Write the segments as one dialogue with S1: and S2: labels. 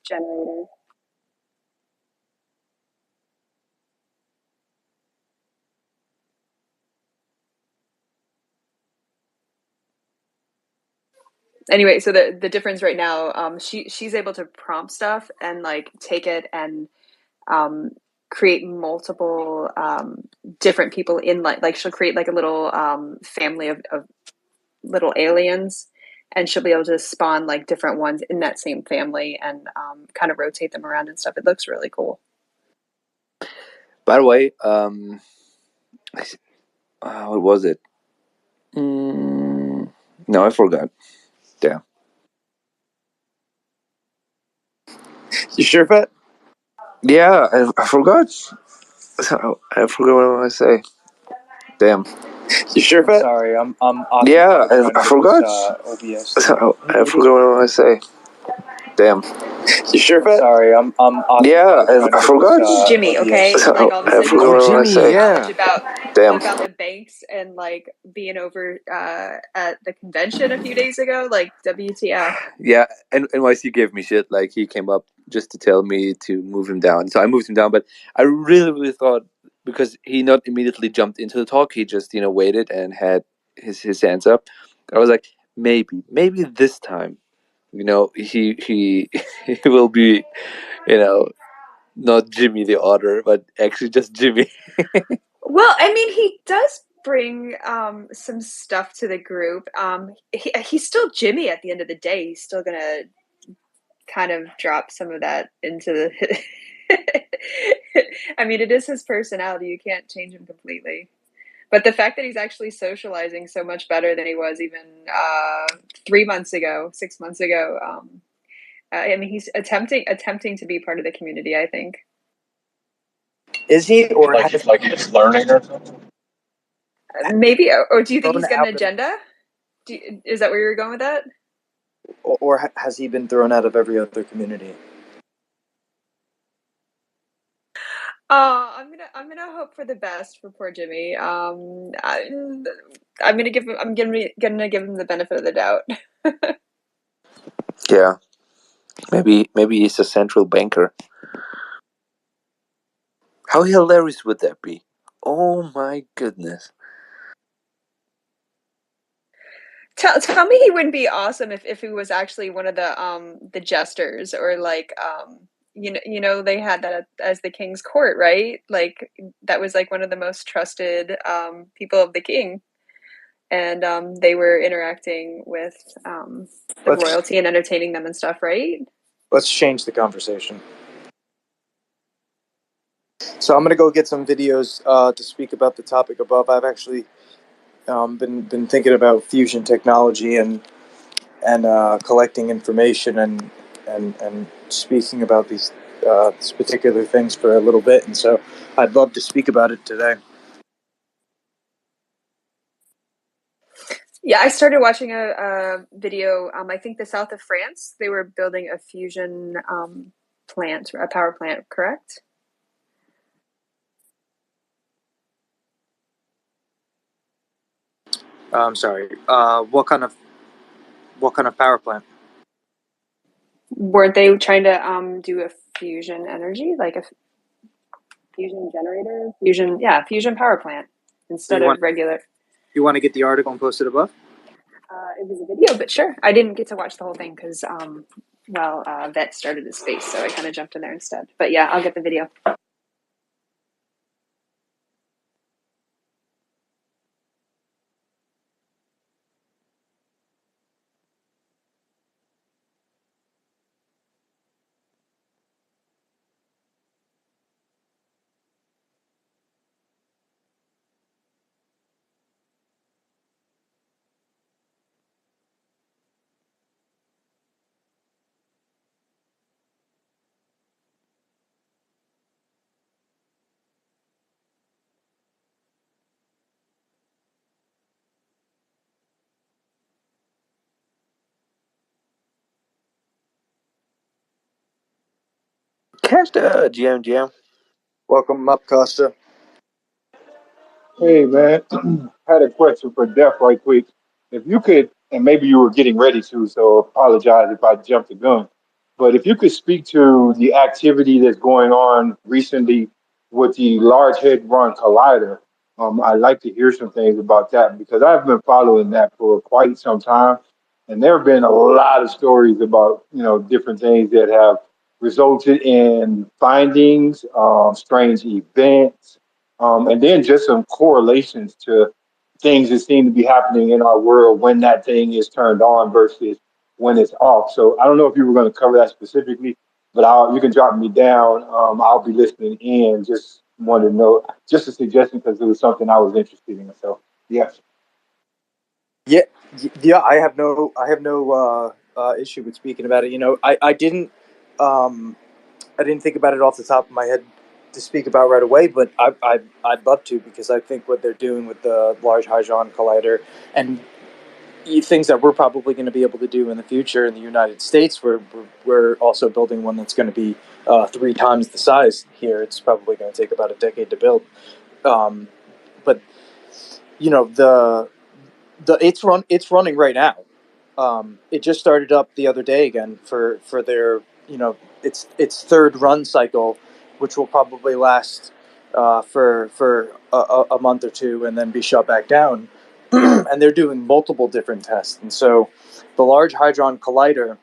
S1: generator. Anyway, so the difference right now, she's able to prompt stuff and like take it and um, create multiple different people in like she'll create like a little family of little aliens, and she'll be able to spawn like different ones in that same family and kind of rotate them around and stuff. It looks really cool.
S2: By the way, what was it? No, I forgot. Damn.
S3: You sure, Pat?
S2: Yeah, I forgot. So, I forgot what I want to say. Damn.
S3: You sure, Pat?
S4: Sorry, I'm
S2: Yeah, I forgot.
S4: OBS.
S2: So, I forgot what I want to say. Damn.
S3: You sure, Pat?
S4: Sorry, I'm
S2: Yeah, I forgot.
S1: Jimmy, okay?
S2: So,
S1: Like all of a
S2: I
S1: sudden
S2: forgot what I want to say.
S1: knowledge about
S2: Damn.
S1: the banks and like being over at the convention a few days ago, like WTF.
S2: Yeah, and NYC gave me shit. Like he came up just to tell me to move him down. So I moved him down, but I really thought, because he not immediately jumped into the talk, he just waited and had his hands up. I was like, maybe this time, he he will be, not Jimmy the Otter, but actually just Jimmy.
S1: Well, I mean, he does bring some stuff to the group. He's still Jimmy at the end of the day. He's still gonna kind of drop some of that into the. I mean, it is his personality. You can't change him completely. But the fact that he's actually socializing so much better than he was even 3 months ago, 6 months ago. I mean, he's attempting to be part of the community, I think.
S4: Is he, or
S5: he's learning or something?
S1: Maybe, or do you think he's got an agenda? Is that where you're going with that?
S4: Or has he been thrown out of every other community?
S1: I'm gonna hope for the best for poor Jimmy. I'm gonna give him the benefit of the doubt.
S2: Yeah, maybe he's a central banker. How hilarious would that be? Oh my goodness.
S1: Tell me he wouldn't be awesome if he was actually one of the jesters, or like they had that as the king's court, right? Like that was like one of the most trusted people of the king, and they were interacting with the royalty and entertaining them and stuff, right?
S4: Let's change the conversation. So I'm gonna go get some videos to speak about the topic above. I've actually been thinking about fusion technology and collecting information and speaking about these particular things for a little bit, and so I'd love to speak about it today.
S1: Yeah, I started watching a video. I think the south of France, they were building a fusion plant, a power plant, correct?
S4: I'm sorry. What kind of power plant?
S1: Weren't they trying to do a fusion energy, like a fusion generator, fusion power plant instead of regular?
S4: You want to get the article and post it above?
S1: It was a video, but sure. I didn't get to watch the whole thing because, Vet started his space, so I kind of jumped in there instead. But yeah, I'll get the video.
S2: Costa, GM.
S4: Welcome up, Costa.
S5: Hey, man. I had a question for Def right quick. If you could, and maybe you were getting ready to, so apologize if I jumped the gun. But if you could speak to the activity that's going on recently with the Large Hadron Collider, I'd like to hear some things about that because I've been following that for quite some time, and there have been a lot of stories about different things that have resulted in findings, strange events, and then just some correlations to things that seem to be happening in our world when that thing is turned on versus when it's off. So I don't know if you were going to cover that specifically, but you can drop me down. I'll be listening in. Just wanted to know, just a suggestion because it was something I was interested in. So yeah.
S4: Yeah, yeah. I have no issue with speaking about it. I didn't think about it off the top of my head to speak about right away, but I'd love to because I think what they're doing with the Large Hadron Collider and things that we're probably going to be able to do in the future in the United States, we're also building one that's going to be 3 times the size here. It's probably going to take about a decade to build. Um, but it's running right now. It just started up the other day again for their its third run cycle, which will probably last for a month or two and then be shut back down. And they're doing multiple different tests, and so the Large Hadron Collider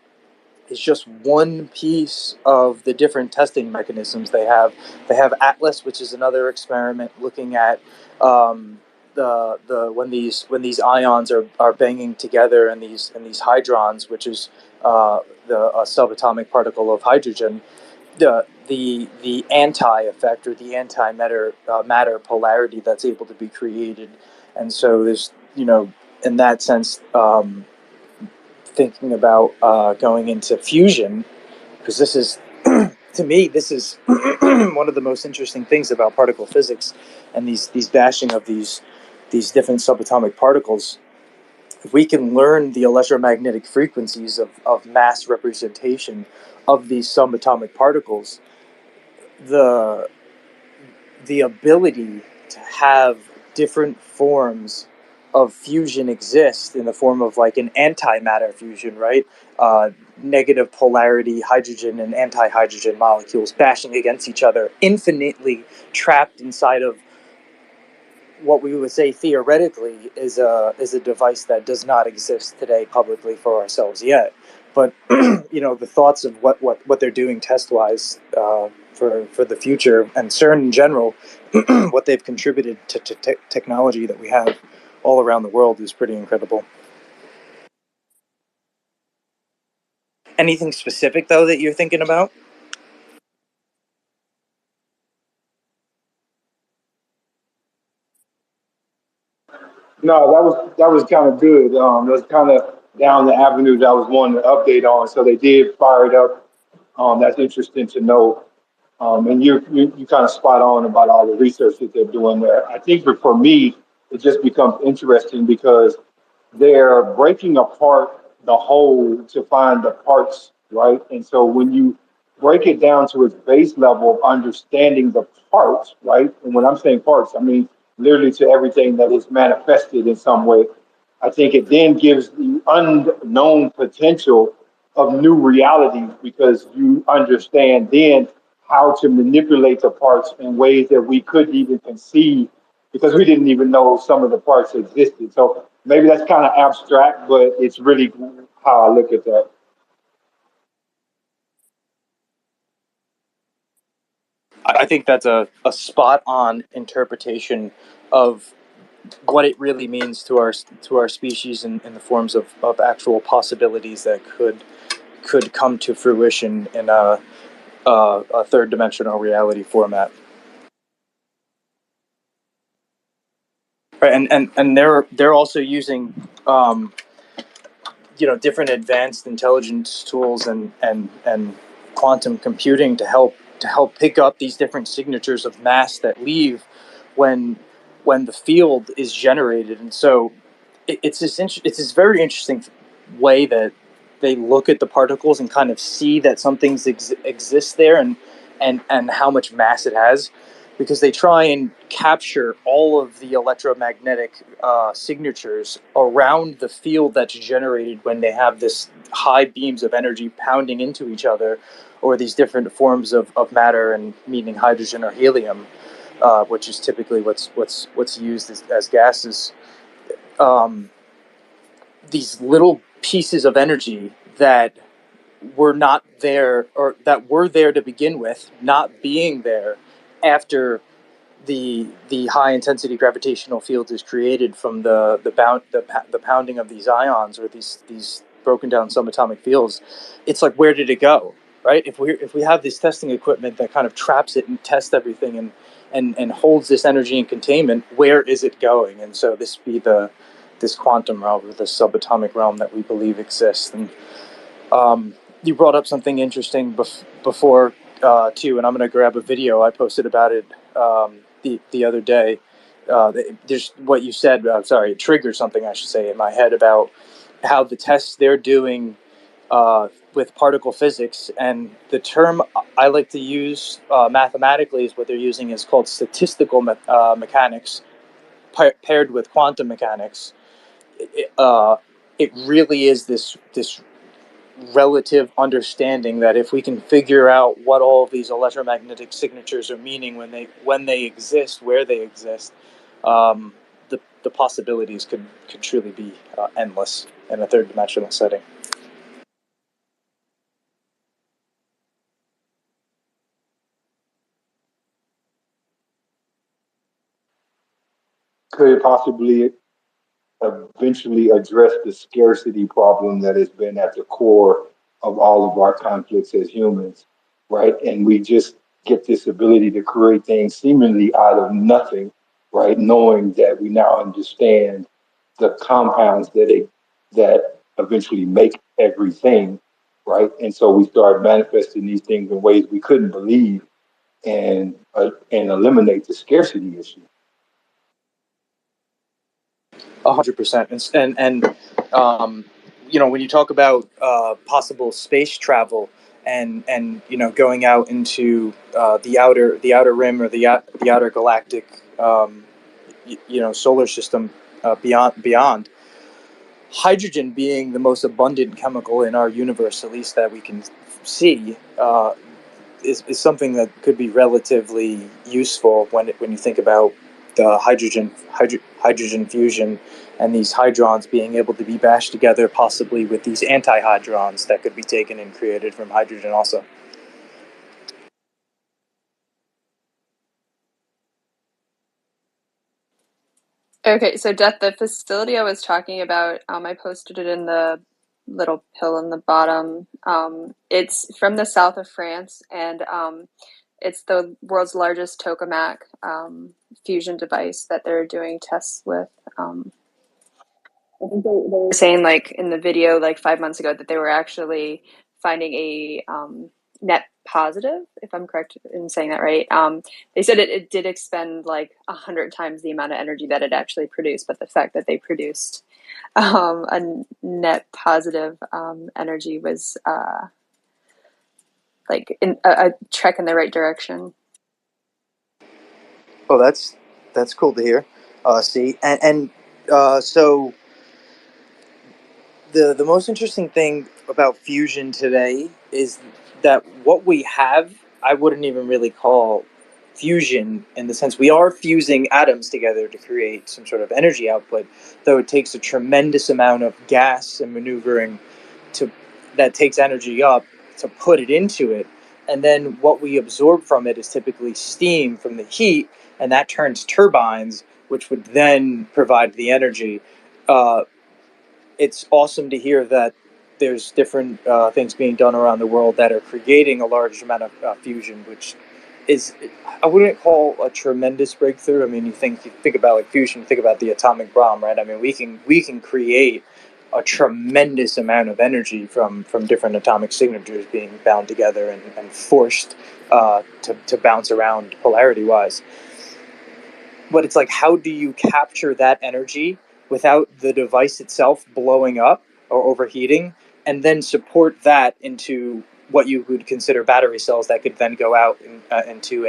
S4: is just one piece of the different testing mechanisms they have. They have Atlas, which is another experiment looking at the when these ions are banging together, and these hydrons, which is a subatomic particle of hydrogen, the anti effect or the matter polarity that's able to be created. And so there's in that sense, thinking about going into fusion, because this is to me this is one of the most interesting things about particle physics and these bashing of these different subatomic particles. If we can learn the electromagnetic frequencies of mass representation of these subatomic particles, the the ability to have different forms of fusion exist in the form of like an antimatter fusion, right? Negative polarity hydrogen and anti-hydrogen molecules bashing against each other, infinitely trapped inside of what we would say theoretically is a device that does not exist today publicly for ourselves yet. But the thoughts of what they're doing test wise for the future, and CERN in general, what they've contributed to technology that we have all around the world is pretty incredible. Anything specific though that you're thinking about?
S5: No, that was kind of good. That was kind of down the avenue that I was wanting to update on. So they did fire it up. That's interesting to know. And you kind of spot on about all the research that they're doing there. I think for me, it just becomes interesting because they're breaking apart the whole to find the parts, right? And so when you break it down to its base level of understanding the parts, right? And when I'm saying parts, I mean literally to everything that is manifested in some way. I think it then gives the unknown potential of new realities because you understand then how to manipulate the parts in ways that we couldn't even conceive because we didn't even know some of the parts existed. So maybe that's kind of abstract, but it's really how I look at that.
S4: I think that's a spot on interpretation of what it really means to our species in the forms of actual possibilities that could come to fruition in a third dimensional reality format. Right, and they're also using different advanced intelligence tools and quantum computing to help pick up these different signatures of mass that leave when when the field is generated. And so it's this very interesting way that they look at the particles and kind of see that some things exist there, and how much mass it has. because they try and capture all of the electromagnetic signatures around the field that's generated when they have this high beams of energy pounding into each other, or these different forms of matter, and meaning hydrogen or helium, which is typically what's used as gases. These little pieces of energy that were not there, or that were there to begin with, not being there after the high intensity gravitational field is created from the pounding of these ions, or these broken down subatomic fields. It's like, where did it go, right? If we have this testing equipment that kind of traps it and tests everything, and holds this energy in containment, where is it going? And so this quantum realm, or the subatomic realm that we believe exists. And you brought up something interesting before too, and I'm going to grab a video. I posted about it the other day. There's what you said. Sorry, it triggered something, I should say, in my head about how the tests they're doing with particle physics, and the term I like to use mathematically is what they're using is called statistical mechanics paired with quantum mechanics. It really is this relative understanding that if we can figure out what all of these electromagnetic signatures are meaning when they exist, where they exist, the possibilities could truly be endless in a third dimensional setting.
S5: Could it possibly eventually address the scarcity problem that has been at the core of all of our conflicts as humans, right? And we just get this ability to create things seemingly out of nothing, right? Knowing that we now understand the compounds that eventually make everything, right? And so we start manifesting these things in ways we couldn't believe, and eliminate the scarcity issue.
S4: 100%. And when you talk about possible space travel, and going out into the outer rim, or the outer galactic solar system, beyond hydrogen being the most abundant chemical in our universe, at least that we can see, is something that could be relatively useful when you think about the hydrogen fusion, and these hydrons being able to be bashed together, possibly with these antihydrons that could be taken and created from hydrogen also.
S1: Okay, so Death, the facility I was talking about, I posted it in the little pill in the bottom. It's from the south of France, and it's the world's largest tokamak fusion device that they're doing tests with. I think they were saying, like in the video, like 5 months ago, that they were actually finding a net positive, if I'm correct in saying that right. They said it did expend like 100 times the amount of energy that it actually produced, but the fact that they produced a net positive energy was like a trek in the right direction.
S4: Oh, that's cool to hear. See, and so the most interesting thing about fusion today is that what we have, I wouldn't even really call fusion, in the sense we are fusing atoms together to create some sort of energy output, though it takes a tremendous amount of gas and maneuvering to that takes energy up to put it into it. And then what we absorb from it is typically steam from the heat, and that turns turbines, which would then provide the energy. Uh, it's awesome to hear that there's different things being done around the world that are creating a large amount of fusion, which is, I wouldn't call a tremendous breakthrough. I mean, you think about like fusion, you think about the atomic bomb, right? I mean, we can create a tremendous amount of energy from different atomic signatures being bound together, and forced to bounce around polarity wise. But it's like, how do you capture that energy without the device itself blowing up or overheating, and then support that into what you would consider battery cells that could then go out into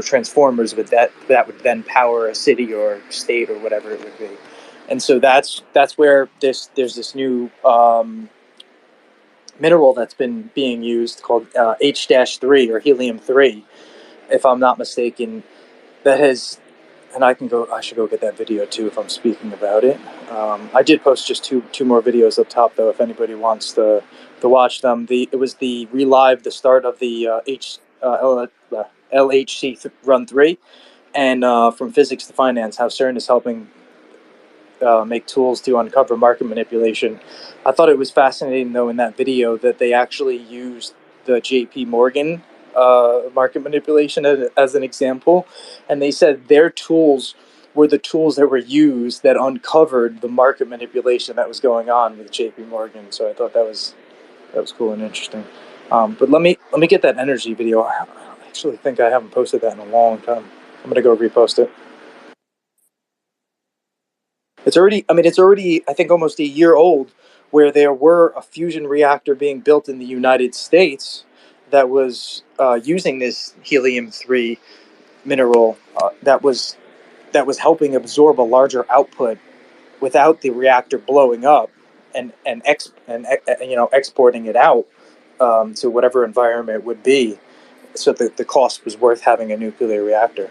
S4: transformers that would then power a city or state or whatever it would be. And so that's where there's this new mineral that's been being used called H-3 or helium-3, if I'm not mistaken. That has, and I should go get that video too if I'm speaking about it. I did post just two more videos up top though, if anybody wants to watch them. It was the relive the start of the LHC run 3, and from physics to finance, how CERN is helping make tools to uncover market manipulation. I thought it was fascinating, though, in that video that they actually used the J.P. Morgan market manipulation as an example, and they said their tools were the tools that were used that uncovered the market manipulation that was going on with J.P. Morgan. So I thought that was cool and interesting. But let me get that energy video. I actually think I haven't posted that in a long time. I'm gonna go repost it. It's already, I think, almost a year old, where there were a fusion reactor being built in the United States that was using this helium-3 mineral that was helping absorb a larger output without the reactor blowing up and exporting it out to whatever environment it would be, so that the cost was worth having a nuclear reactor.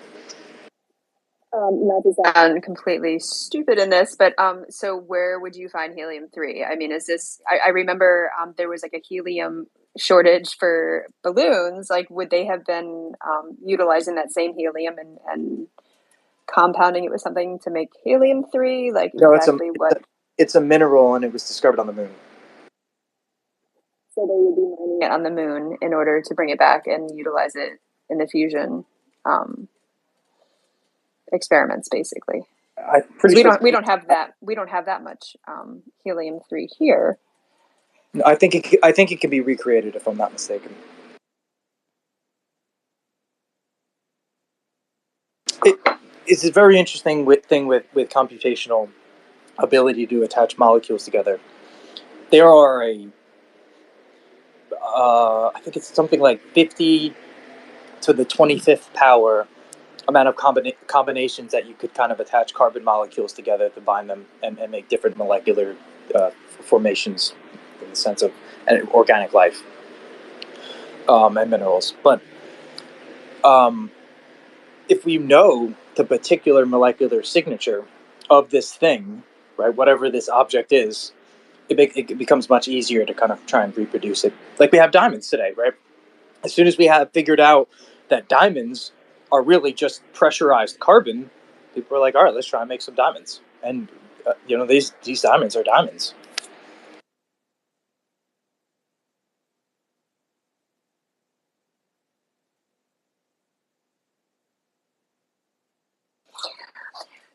S1: Not to sound completely stupid in this, but so where would you find helium-3? I mean, is this? I remember there was like a helium shortage for balloons. Like, would they have been utilizing that same helium and compounding it with something to make helium-3? Like,
S4: No,
S1: exactly what?
S4: it's a mineral, and it was discovered on the moon.
S1: So they would be mining it on the moon in order to bring it back and utilize it in the fusion experiments, basically.
S4: I'm pretty sure
S1: we don't have that much helium-3 here.
S4: I think it can be recreated, if I'm not mistaken. It's a very interesting thing with computational ability to attach molecules together. There are I think it's something like 50 to the 25th power amount of combinations that you could kind of attach carbon molecules together to bind them and make different molecular formations in the sense of organic life and minerals. But if we know the particular molecular signature of this thing, right, whatever this object is, it becomes much easier to kind of try and reproduce it. Like we have diamonds today, right? As soon as we have figured out that diamonds are really just pressurized carbon, people are like, all right, let's try and make some diamonds. And these diamonds are diamonds.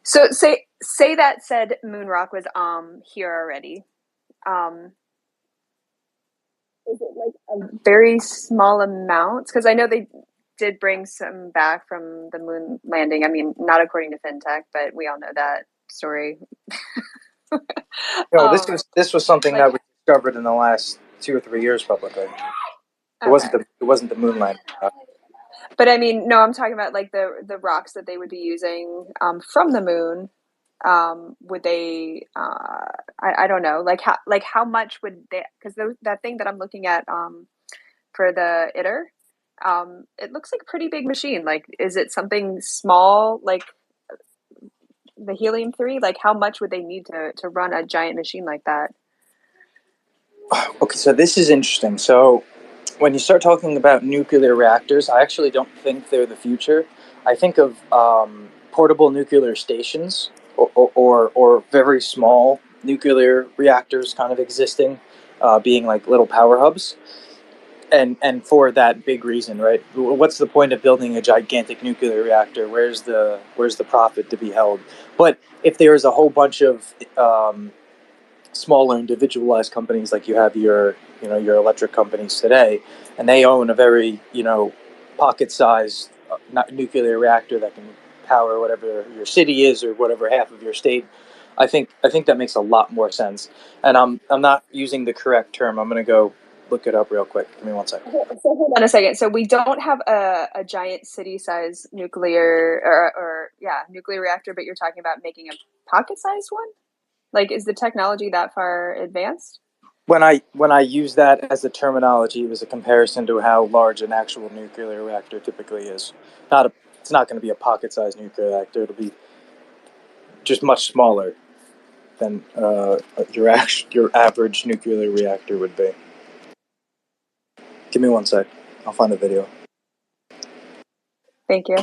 S1: So say that said moon rock was here already. Is it like a very small amount? Because I know they did bring some back from the moon landing. I mean, not according to FinTech, but we all know that story.
S4: No, this was something that was discovered in the last 2 or 3 years publicly. It wasn't the moon landing.
S1: But I mean, no, I'm talking about like the rocks that they would be using from the moon. Would they? I don't know. Like how much would they? Because that thing that I'm looking at for the ITER, it looks like a pretty big machine. Like, is it something small like the helium-3? Like, how much would they need to run a giant machine like that?
S4: Okay, so this is interesting. So when you start talking about nuclear reactors, I actually don't think they're the future. I think of portable nuclear stations or very small nuclear reactors kind of existing, being like little power hubs. And for that big reason, right? What's the point of building a gigantic nuclear reactor? Where's the profit to be held? But if there's a whole bunch of smaller individualized companies, like you have your electric companies today, and they own a very pocket-sized nuclear reactor that can power whatever your city is or whatever half of your state. I think that makes a lot more sense. And I'm not using the correct term. I'm going to go look it up real quick. Give me one second.
S1: So hold on a second. So we don't have a giant city-size nuclear nuclear reactor, but you're talking about making a pocket-sized one? Like, is the technology that far advanced?
S4: When I use that as a terminology, it was a comparison to how large an actual nuclear reactor typically is. It's not going to be a pocket-sized nuclear reactor. It'll be just much smaller than your average nuclear reactor would be. Give me one sec. I'll find the video.
S1: Thank you.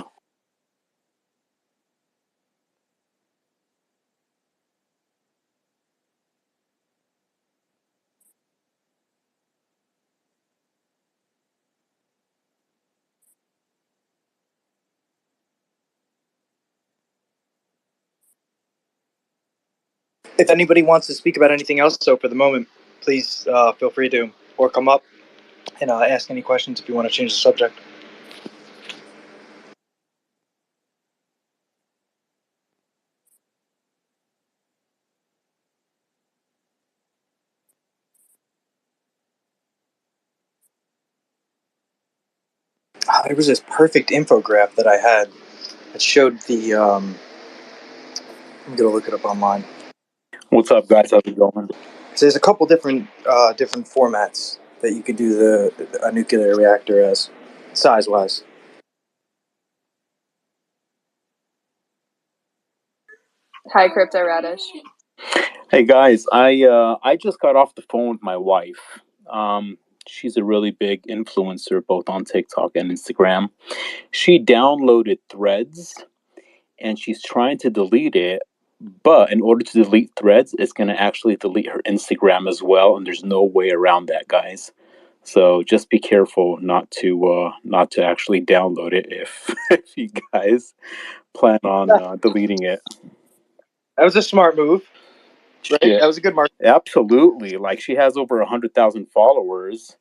S4: If anybody wants to speak about anything else, so for the moment, please feel free to, or come up and ask any questions if you want to change the subject. There was this perfect infographic that I had that showed the. I'm gonna look it up online.
S6: What's up, guys? How's it going?
S4: So there's a couple different formats that you could do a nuclear reactor as, size wise.
S1: Hi, Crypto Radish.
S6: Hey, guys. I just got off the phone with my wife. She's a really big influencer both on TikTok and Instagram. She downloaded Threads and she's trying to delete it. But in order to delete Threads, it's going to actually delete her Instagram as well, and there's no way around that, guys. So just be careful not to actually download it if if you guys plan on deleting it.
S4: That was a smart move, right?
S6: Yeah,
S4: That was a good mark.
S6: absolutely. Like she has over 100,000 followers,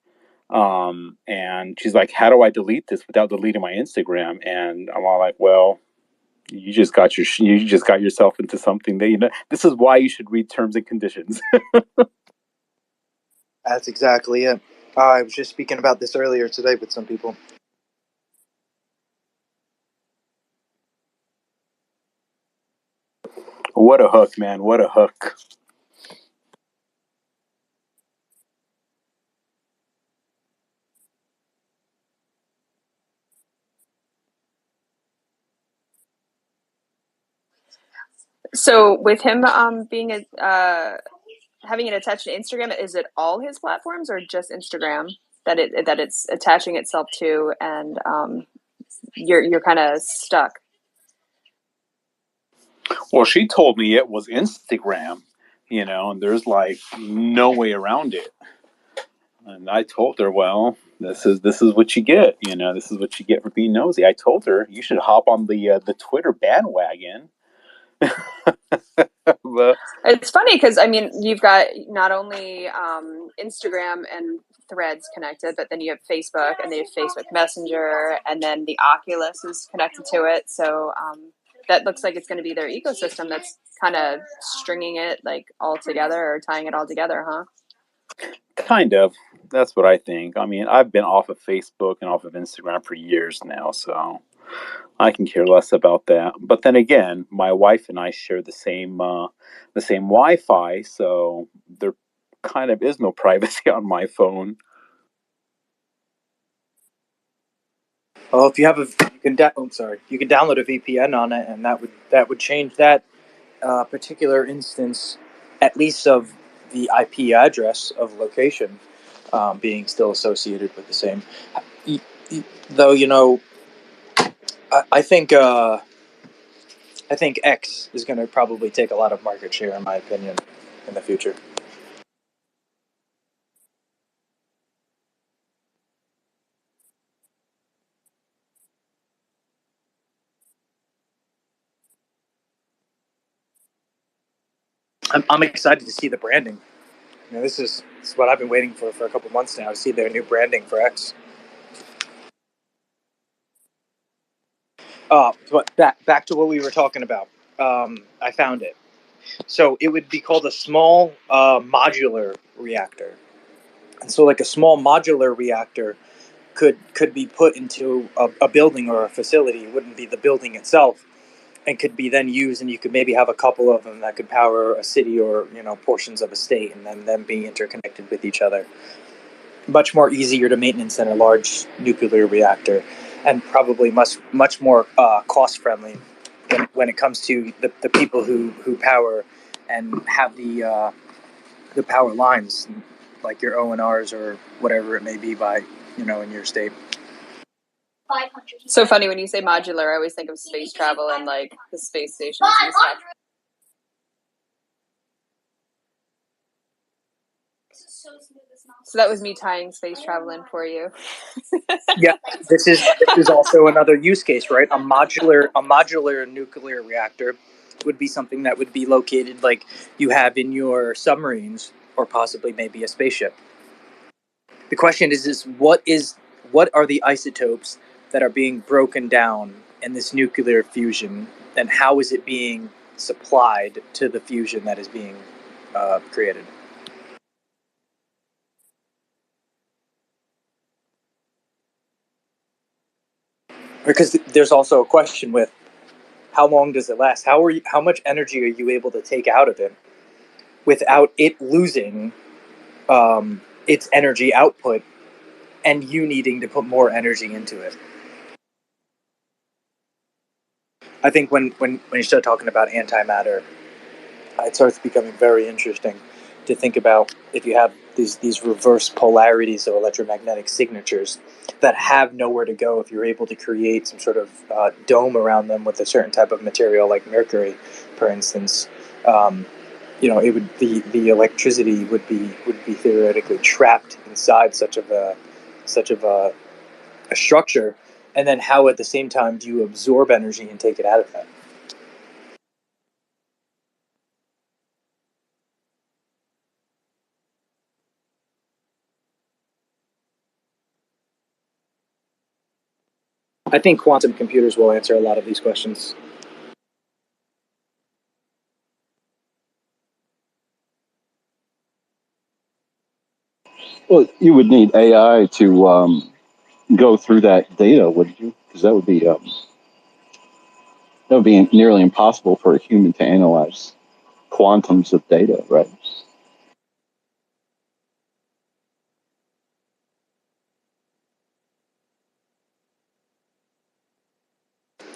S6: and she's like, "How do I delete this without deleting my Instagram?" And I'm all like, "Well, you just got yourself into something that you know. This is why you should read terms and conditions."
S4: That's exactly it. I was just speaking about this earlier today with some people.
S6: What a hook, man! What a hook.
S1: So with him being having it attached to Instagram, is it all his platforms or just Instagram that it's attaching itself to, and you're kind of stuck?
S6: Well, she told me it was Instagram, and there's like no way around it. And I told her, well, this is what you get. This is what you get for being nosy. I told her you should hop on the Twitter bandwagon. But
S1: It's funny because I mean you've got not only Instagram and Threads connected, but then you have Facebook and then you have Facebook Messenger, and then the Oculus is connected to it. So that looks like it's going to be their ecosystem that's kind of stringing it like all together or tying it all together, huh?
S6: kind of, that's what I think. I mean, I've been off of Facebook and off of Instagram for years now, so I can care less about that. But then again, my wife and I share the same Wi-Fi, so there kind of is no privacy on my phone.
S4: Well, if you have you can download a VPN on it, and that would change that particular instance, at least of the IP address of location being still associated with the same. Though I think X is going to probably take a lot of market share, in my opinion, in the future. I'm excited to see the branding. This is what I've been waiting for a couple months now, to see their new branding for X. But back to what we were talking about. I found it. So it would be called a small modular reactor. And so like a small modular reactor could be put into a building or a facility. It wouldn't be the building itself, and could be then used, and you could maybe have a couple of them that could power a city or portions of a state, and then them being interconnected with each other. Much more easier to maintenance than a large nuclear reactor, and probably much more cost friendly when it comes to the people who power and have the power lines, like your ONRs or whatever it may be by in your state.
S1: So funny when you say modular, I always think of space travel and like the space stations and stuff. So that was me tying space travel in for you.
S4: Yeah, this is also another use case, right? A modular nuclear reactor would be something that would be located like you have in your submarines or possibly maybe a spaceship. The question is what are the isotopes that are being broken down in this nuclear fusion, and how is it being supplied to the fusion that is being created? Because there's also a question with how long does it last? How much energy are you able to take out of it without it losing its energy output and you needing to put more energy into it? I think when you start talking about antimatter, it starts becoming very interesting to think about if you have these reverse polarities of electromagnetic signatures that have nowhere to go. If you're able to create some sort of dome around them with a certain type of material like mercury, for instance, it would the electricity would be theoretically trapped inside such of a structure, and then how at the same time do you absorb energy and take it out of that? I think quantum computers will answer a lot of these questions.
S7: Well, you would need AI to go through that data, wouldn't you? Because that would be nearly impossible for a human to analyze quantums of data, right?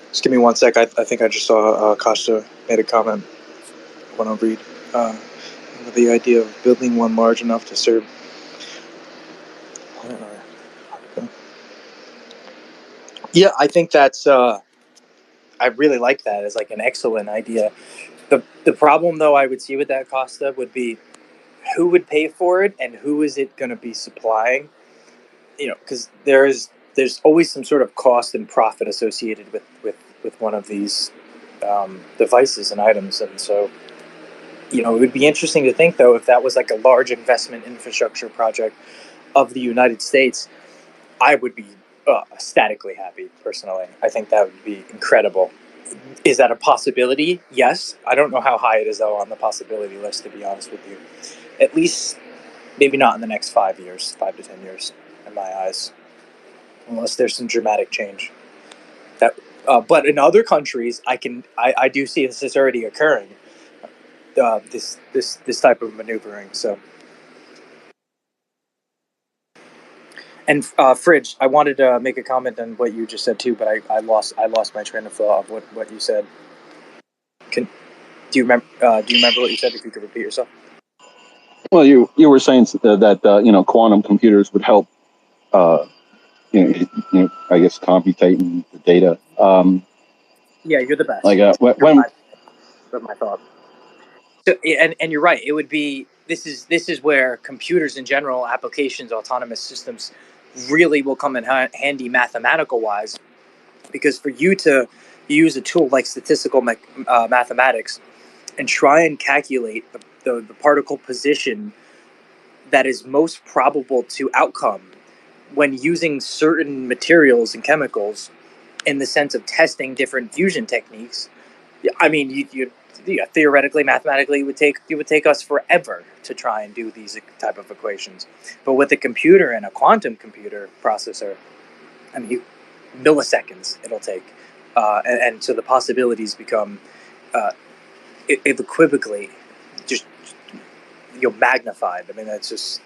S4: Just give me 1 sec. I think I just saw Costa made a comment. I want to read the idea of building one large enough to serve. Yeah, I think that's. I really like that as like an excellent idea. The problem though I would see with that, Costa, would be who would pay for it and who is it going to be supplying? Because there's always some sort of cost and profit associated with one of these devices and items, and so it would be interesting to think though if that was like a large investment infrastructure project of the United States. I would be ecstatically happy personally. I think that would be incredible. Is that a possibility? Yes. I don't know how high it is though on the possibility list, to be honest with you. At least maybe not in the next 5 years, 5 to 10 years, in my eyes, unless there's some dramatic change. But in other countries, I do see this already occurring. This type of maneuvering. So, and Fridge, I wanted to make a comment on what you just said too, but I lost my train of thought of what you said. Do you remember what you said? If you could repeat yourself.
S7: Well, you were saying that quantum computers would help, I guess computating the data.
S4: Yeah, you're the best.
S7: Like when
S4: my thought. So, and you're right. It would be this is where computers in general, applications, autonomous systems, really will come in handy mathematical wise, because for you to use a tool like statistical mathematics and try and calculate the particle position that is most probable to outcome when using certain materials and chemicals in the sense of testing different fusion techniques. I mean,
S8: theoretically, mathematically, it would take us forever to try and do these type of equations. But with a computer and a quantum computer processor, I mean, milliseconds it'll take, and so the possibilities become equivocally just magnified. I mean, that's just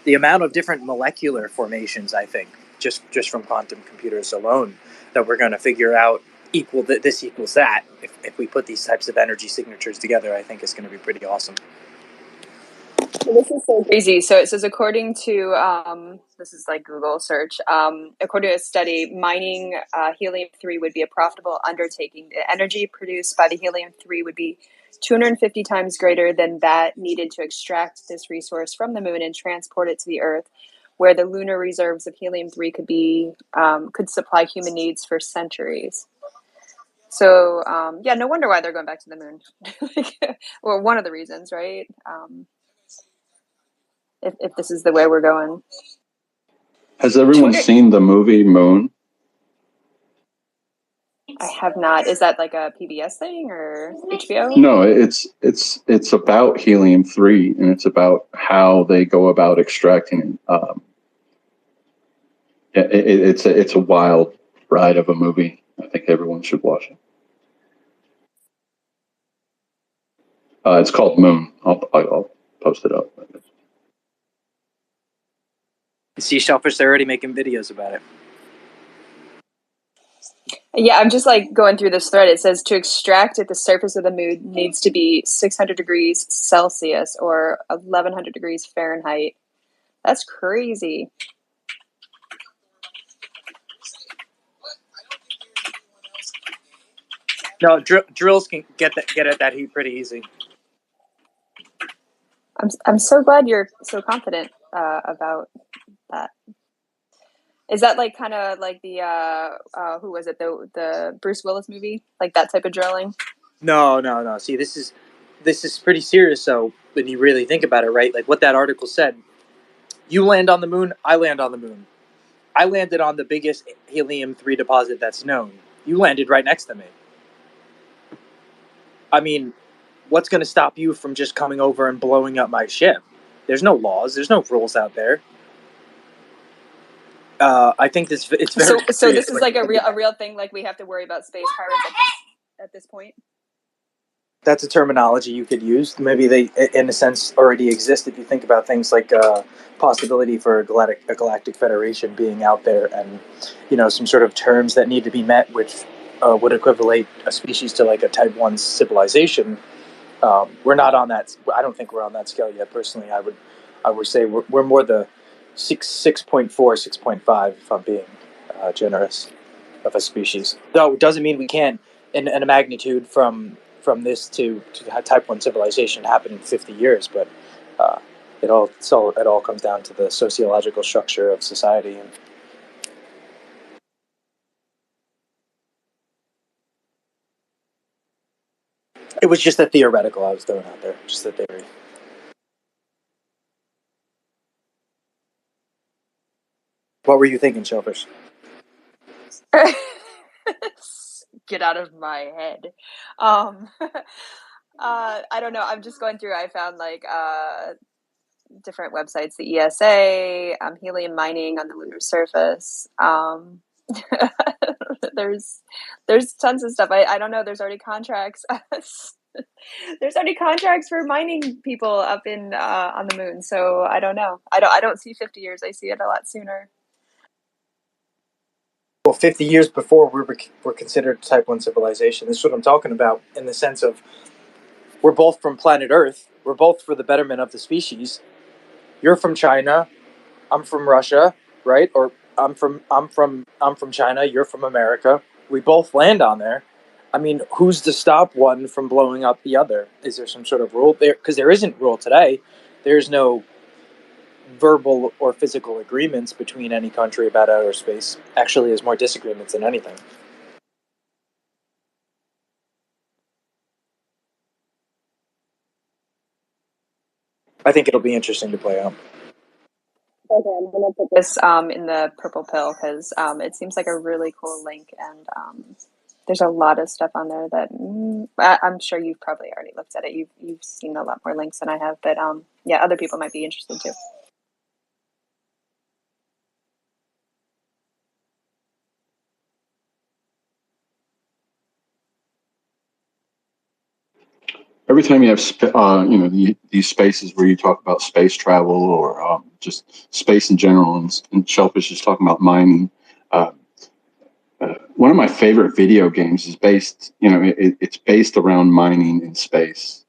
S8: the amount of different molecular formations. I think just from quantum computers alone that we're going to figure out this equals that if we put these types of energy signatures together. I think it's going to be pretty awesome.
S1: This is so crazy. So it says, according to this is like Google search. According to a study, mining helium-3 would be a profitable undertaking. The energy produced by the helium-3 would be 250 times greater than that needed to extract this resource from the moon and transport it to the Earth, where the lunar reserves of helium-3 could supply human needs for centuries. So yeah, no wonder why they're going back to the moon. Well, one of the reasons, right? If this is the way we're going.
S7: Has everyone seen the movie Moon?
S1: I have not. Is that like a PBS thing or HBO?
S7: No, it's about helium-3, and it's about how they go about extracting it. It's a wild ride of a movie. I think everyone should watch it. It's called Moon. I'll post it up.
S8: Sea shellfish, they're already making videos about it.
S1: Yeah, I'm just like going through this thread. It says to extract at the surface of the moon needs to be 600 degrees Celsius or 1100 degrees Fahrenheit. That's crazy.
S8: No, drills can get at that heat pretty easy.
S1: I'm so glad you're so confident about that. Is that like kind of like the who was it, the Bruce Willis movie, like that type of drilling?
S8: No. See, this is pretty serious. So when you really think about it, right? Like what that article said, you land on the moon, I land on the moon. I landed on the biggest helium-3 deposit that's known. You landed right next to me. I mean, what's going to stop you from just coming over and blowing up my ship? There's no laws. There's no rules out there. I think it's very.
S1: So this is like a real thing. Like we have to worry about space pirates at this point.
S8: That's a terminology you could use. Maybe they, in a sense, already exist if you think about things like possibility for a galactic federation being out there, and some sort of terms that need to be met, which would equivalent a species to like a Type 1 civilization. We're not on that. I don't think we're on that scale yet. Personally, I would say we're more the 6.4, 6.5, if I'm being generous, of a species. Though it doesn't mean we can't, in a magnitude from this to Type 1 civilization happen in 50 years, but it all comes down to the sociological structure of society. And it was just a theoretical I was throwing out there, just a theory. What were you thinking, Shellfish?
S1: Get out of my head. I don't know. I'm just going through. I found like different websites, the ESA, helium mining on the lunar surface. There's tons of stuff. I don't know. There's already contracts. There's already contracts for mining people up in on the moon. So I don't know. I don't see 50 years. I see it a lot sooner.
S8: Well, 50 years before we're considered Type 1 civilization. This is what I'm talking about in the sense of we're both from planet Earth. We're both for the betterment of the species. You're from China. I'm from Russia, right? Or I'm from China. You're from America. We both land on there. I mean, who's to stop one from blowing up the other? Is there some sort of rule there? Because there isn't rule today. There's no verbal or physical agreements between any country about outer space. Actually, there's more disagreements than anything. I think it'll be interesting to play out.
S1: Okay, I'm gonna put this in the purple pill because it seems like a really cool link, and There's a lot of stuff on there that I'm sure you've probably already looked at it. You've seen a lot more links than I have, but yeah, other people might be interested too.
S7: Every time you have, these spaces where you talk about space travel or just space in general, and Shellfish is talking about mining. One of my favorite video games is based, it's based around mining in space.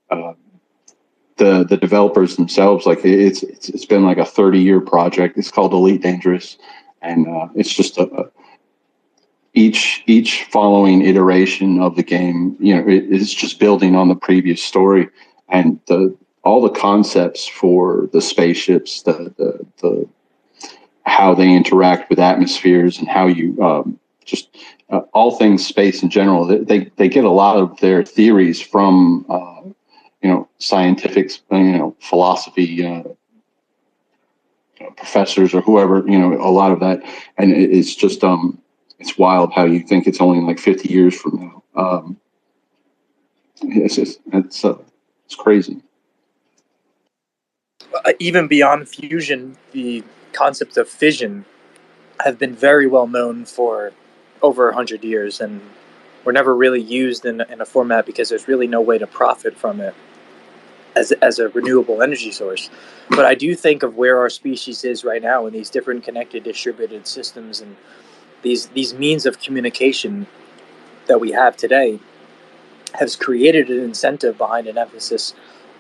S7: The developers themselves, like it's been like a 30-year project. It's called Elite Dangerous, and it's just each following iteration of the game, it's just building on the previous story, and all the concepts for the spaceships, the how they interact with atmospheres, and how you just all things space in general. They get a lot of their theories from scientific, philosophy professors or whoever, a lot of that, and it's just it's wild how you think it's only like 50 years from now. It's crazy.
S8: Even beyond fusion, the concepts of fission have been very well known for over 100 years, and were never really used in a format because there's really no way to profit from it as a renewable energy source. But I do think of where our species is right now in these different connected distributed systems, and these means of communication that we have today has created an incentive behind an emphasis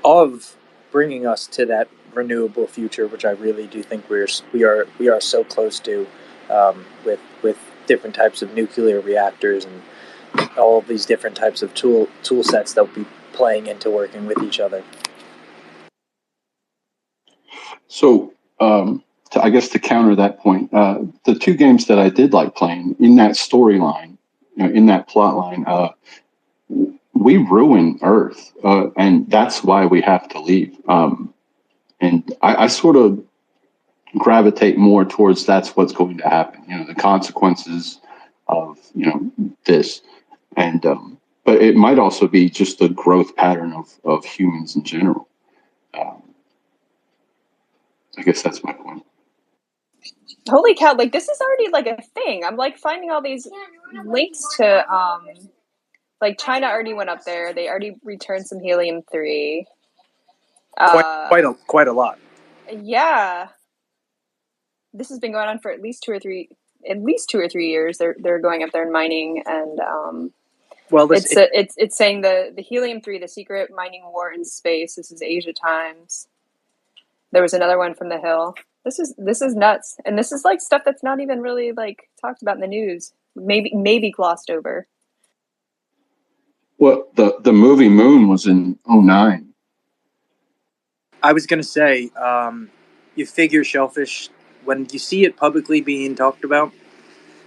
S8: of bringing us to that renewable future, which I really do think we are so close to, with different types of nuclear reactors and all of these different types of tool sets that will be playing into working with each other.
S7: So, I guess to counter that point, the two games that I did like playing in that storyline, in that plot line, we ruin Earth, and that's why we have to leave. And I sort of gravitate more towards that's what's going to happen. The consequences of this, and but it might also be just the growth pattern of humans in general. I guess that's my point.
S1: Holy cow, like this is already like a thing. I'm like finding all these links to like China already went up there. They already returned some helium-3.
S8: Quite a lot.
S1: Yeah. This has been going on for at least 2 or 3 years. They're going up there and mining, and
S8: well,
S1: it's saying the helium-3, the secret mining war in space. This is Asia Times. There was another one from The Hill. This is nuts, and this is like stuff that's not even really like talked about in the news. Maybe glossed over.
S7: Well, the movie Moon was in 2009.
S8: I was going to say, you figure Shellfish, when you see it publicly being talked about,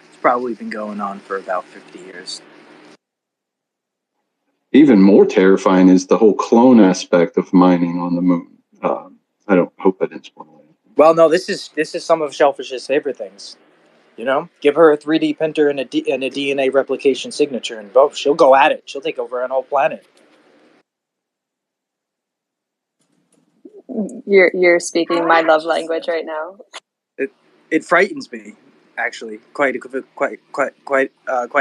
S8: it's probably been going on for about 50 years.
S7: Even more terrifying is the whole clone aspect of mining on the moon. I don't hope I didn't spoil it.
S8: Well, no, this is some of Shellfish's favorite things. Give her a 3D printer and a DNA replication signature, and both she'll go at it. She'll take over an whole planet.
S1: You're speaking my love language right now.
S8: It frightens me, actually, quite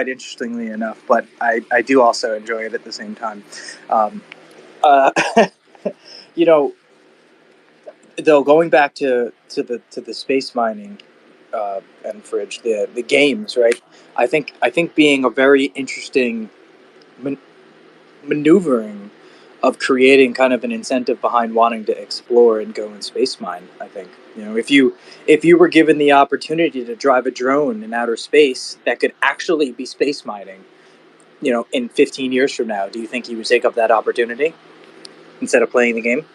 S8: interestingly enough. But I do also enjoy it at the same time. Though going back to the space mining and Fridge, the games, right? I think being a very interesting maneuvering of creating kind of an incentive behind wanting to explore and go and space mine. I think if you were given the opportunity to drive a drone in outer space that could actually be space mining, in 15 years from now, do you think you would take up that opportunity instead of playing the game?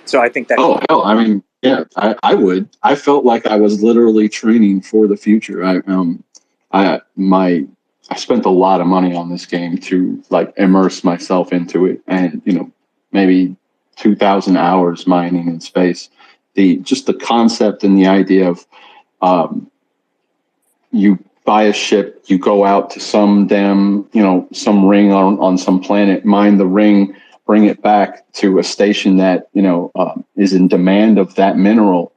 S8: So I think that.
S7: Oh hell! I mean, yeah, I would. I felt like I was literally training for the future. I spent a lot of money on this game to like immerse myself into it, and maybe 2,000 hours mining in space. The concept and the idea of you buy a ship, you go out to some damn, some ring on some planet, mine the ring, bring it back to a station that, is in demand of that mineral.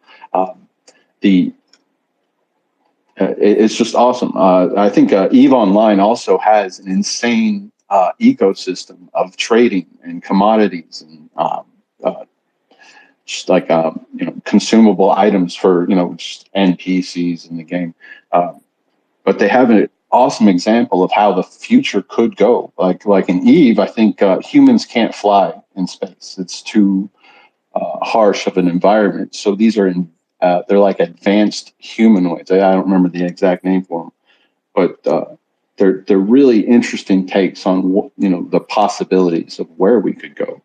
S7: It's just awesome. I think EVE Online also has an insane ecosystem of trading and commodities and just like consumable items for just NPCs in the game. But they have an awesome example of how the future could go. Like in EVE, I think humans can't fly in space. It's too harsh of an environment. So these are they're like advanced humanoids. I don't remember the exact name for them, but they're really interesting takes on the possibilities of where we could go.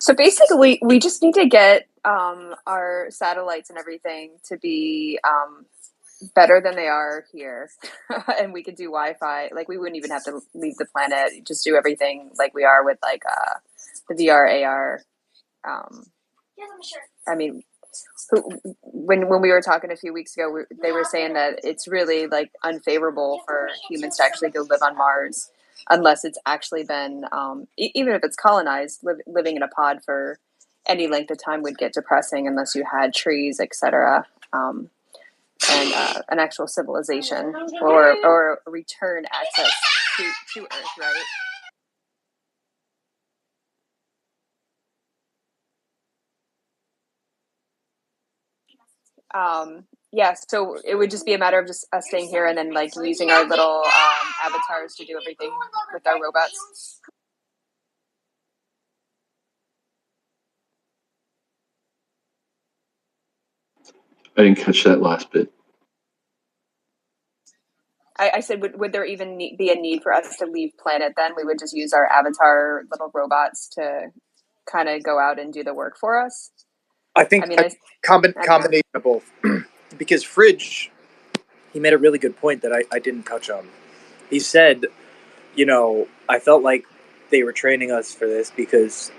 S1: So basically, we just need to get our satellites and everything to be better than they are here, and we could do Wi-Fi. Like we wouldn't even have to leave the planet; just do everything like we are with like the VR, AR. I mean, when we were talking a few weeks ago, they were saying that it's really like unfavorable for humans to actually go live on Mars unless it's actually been, even if it's colonized. Living in a pod for any length of time would get depressing unless you had trees, etc. And an actual civilization or return access to Earth, right? Yeah, so it would just be a matter of just us staying here and then like using our little avatars to do everything with our robots.
S7: I didn't catch that last bit.
S1: I said, would there even be a need for us to leave planet then? We would just use our avatar little robots to kind of go out and do the work for us?
S8: I think combination of both. Because Fridge, he made a really good point that I didn't touch on. He said, I felt like they were training us for this because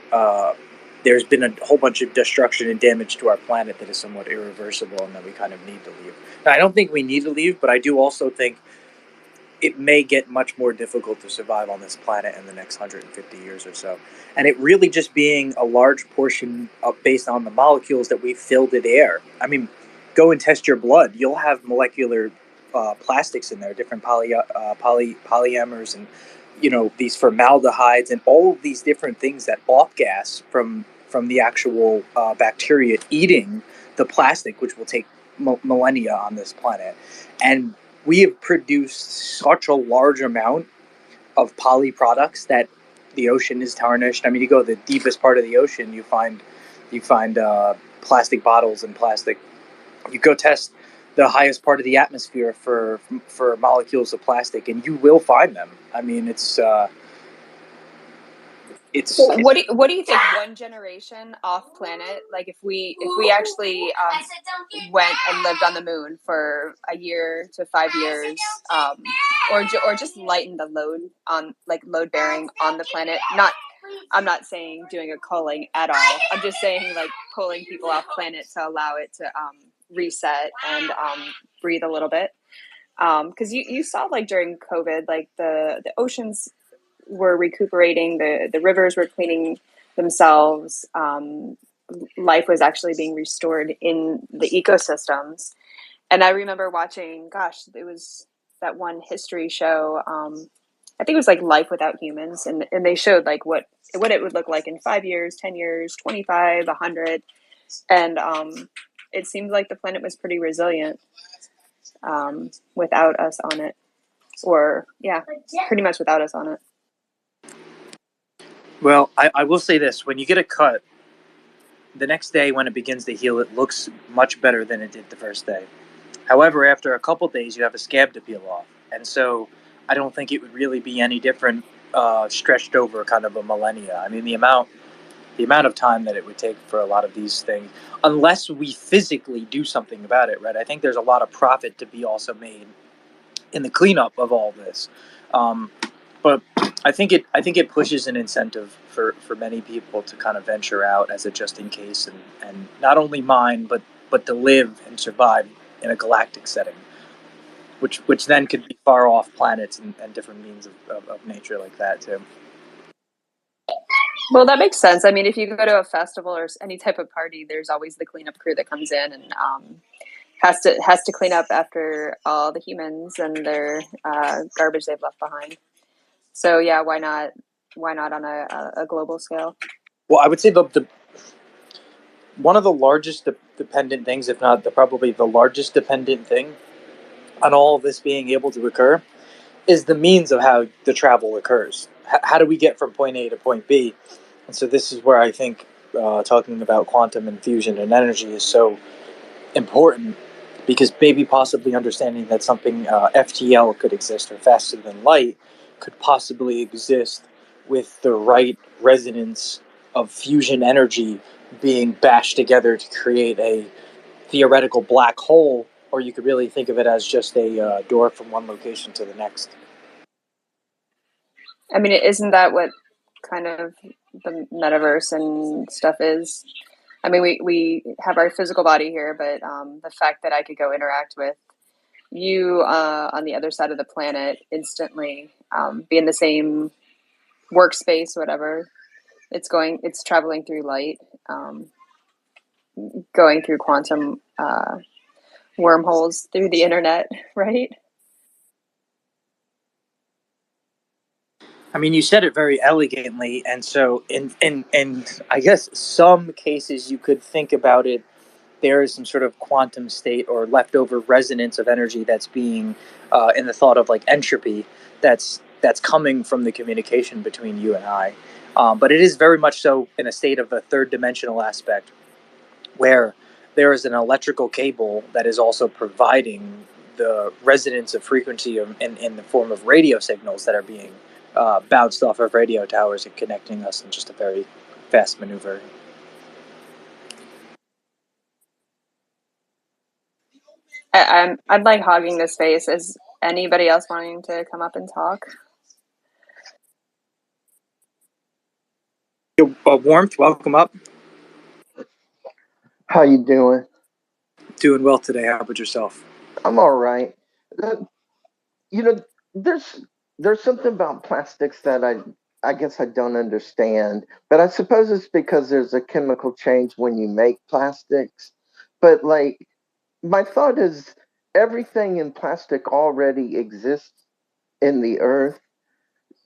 S8: there's been a whole bunch of destruction and damage to our planet that is somewhat irreversible and that we kind of need to leave. Now, I don't think we need to leave, but I do also think it may get much more difficult to survive on this planet in the next 150 years or so. And it really just being a large portion based on the molecules that we filled in air. I mean, go and test your blood. You'll have molecular plastics in there, different polyamers and, these formaldehydes and all of these different things that off gas from the actual bacteria eating the plastic, which will take millennia on this planet. And we have produced such a large amount of poly products that the ocean is tarnished. I mean, you go to the deepest part of the ocean, you find plastic bottles and plastic. You go test the highest part of the atmosphere for molecules of plastic, and you will find them. I mean, it's.
S1: What do you think? One generation off planet, like if we actually went and lived on the moon for a year to 5 years, or just lighten the load on load bearing on the planet. I'm not saying doing a culling at all. I'm just saying like pulling people off planet to allow it to reset and breathe a little bit. Because you saw like during COVID, like the oceans were recuperating, the rivers were cleaning themselves. Life was actually being restored in the ecosystems. And I remember watching, it was that one history show. I think it was like Life Without Humans, and they showed like what it would look like in 5 years, 10 years, 25, 100, and it seemed like the planet was pretty resilient without us on it, or pretty much without us on it.
S8: Well, I will say this: when you get a cut, the next day when it begins to heal, it looks much better than it did the first day. However, after a couple days, you have a scab to peel off, and so I don't think it would really be any different stretched over kind of a millennia. I mean, the amount of time that it would take for a lot of these things, unless we physically do something about it, right? I think there's a lot of profit to be also made in the cleanup of all this. But I think it pushes an incentive for many people to kind of venture out as a just in case, and not only mine, but to live and survive in a galactic setting, which then could be far off planets and different means of nature like that too.
S1: Well, that makes sense. I mean, if you go to a festival or any type of party, there's always the cleanup crew that comes in and has to clean up after all the humans and their garbage they've left behind. So yeah, why not? Why not on a global scale?
S8: Well, I would say the one of the largest dependent things, if not probably the largest dependent thing on all of this being able to occur, is the means of how the travel occurs. How do we get from point A to point B? And so this is where I think talking about quantum and fusion and energy is so important, because maybe possibly understanding that something FTL could exist, or faster than light, could possibly exist with the right resonance of fusion energy being bashed together to create a theoretical black hole, or you could really think of it as just a door from one location to the next.
S1: I mean, isn't that what kind of the metaverse and stuff is? I mean, we have our physical body here, but the fact that I could go interact with you on the other side of the planet instantly, be in the same workspace, whatever. It's traveling through light, going through quantum wormholes through the internet, right?
S8: I mean, you said it very elegantly, and so in I guess some cases you could think about it. There is some sort of quantum state or leftover resonance of energy that's being in the thought of like entropy that's coming from the communication between you and I. But it is very much so in a state of a third dimensional aspect, where there is an electrical cable that is also providing the resonance of frequency in the form of radio signals that are being bounced off of radio towers and connecting us in just a very fast maneuver.
S1: I'm like hogging this space. Is anybody else wanting to come up and talk?
S8: Warmth, welcome up.
S9: How you doing?
S8: Doing well today. How about yourself?
S9: I'm all right. Uh, you know, there's something about plastics that I guess I don't understand, but I suppose it's because there's a chemical change when you make plastics. But like my thought is everything in plastic already exists in the earth.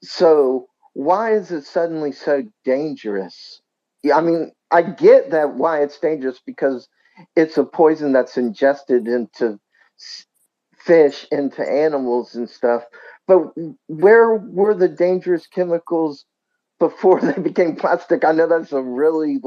S9: So why is it suddenly so dangerous? Yeah, I mean, I get that why it's dangerous because it's a poison that's ingested into fish, into animals and stuff. But where were the dangerous chemicals before they became plastic? I know that's a really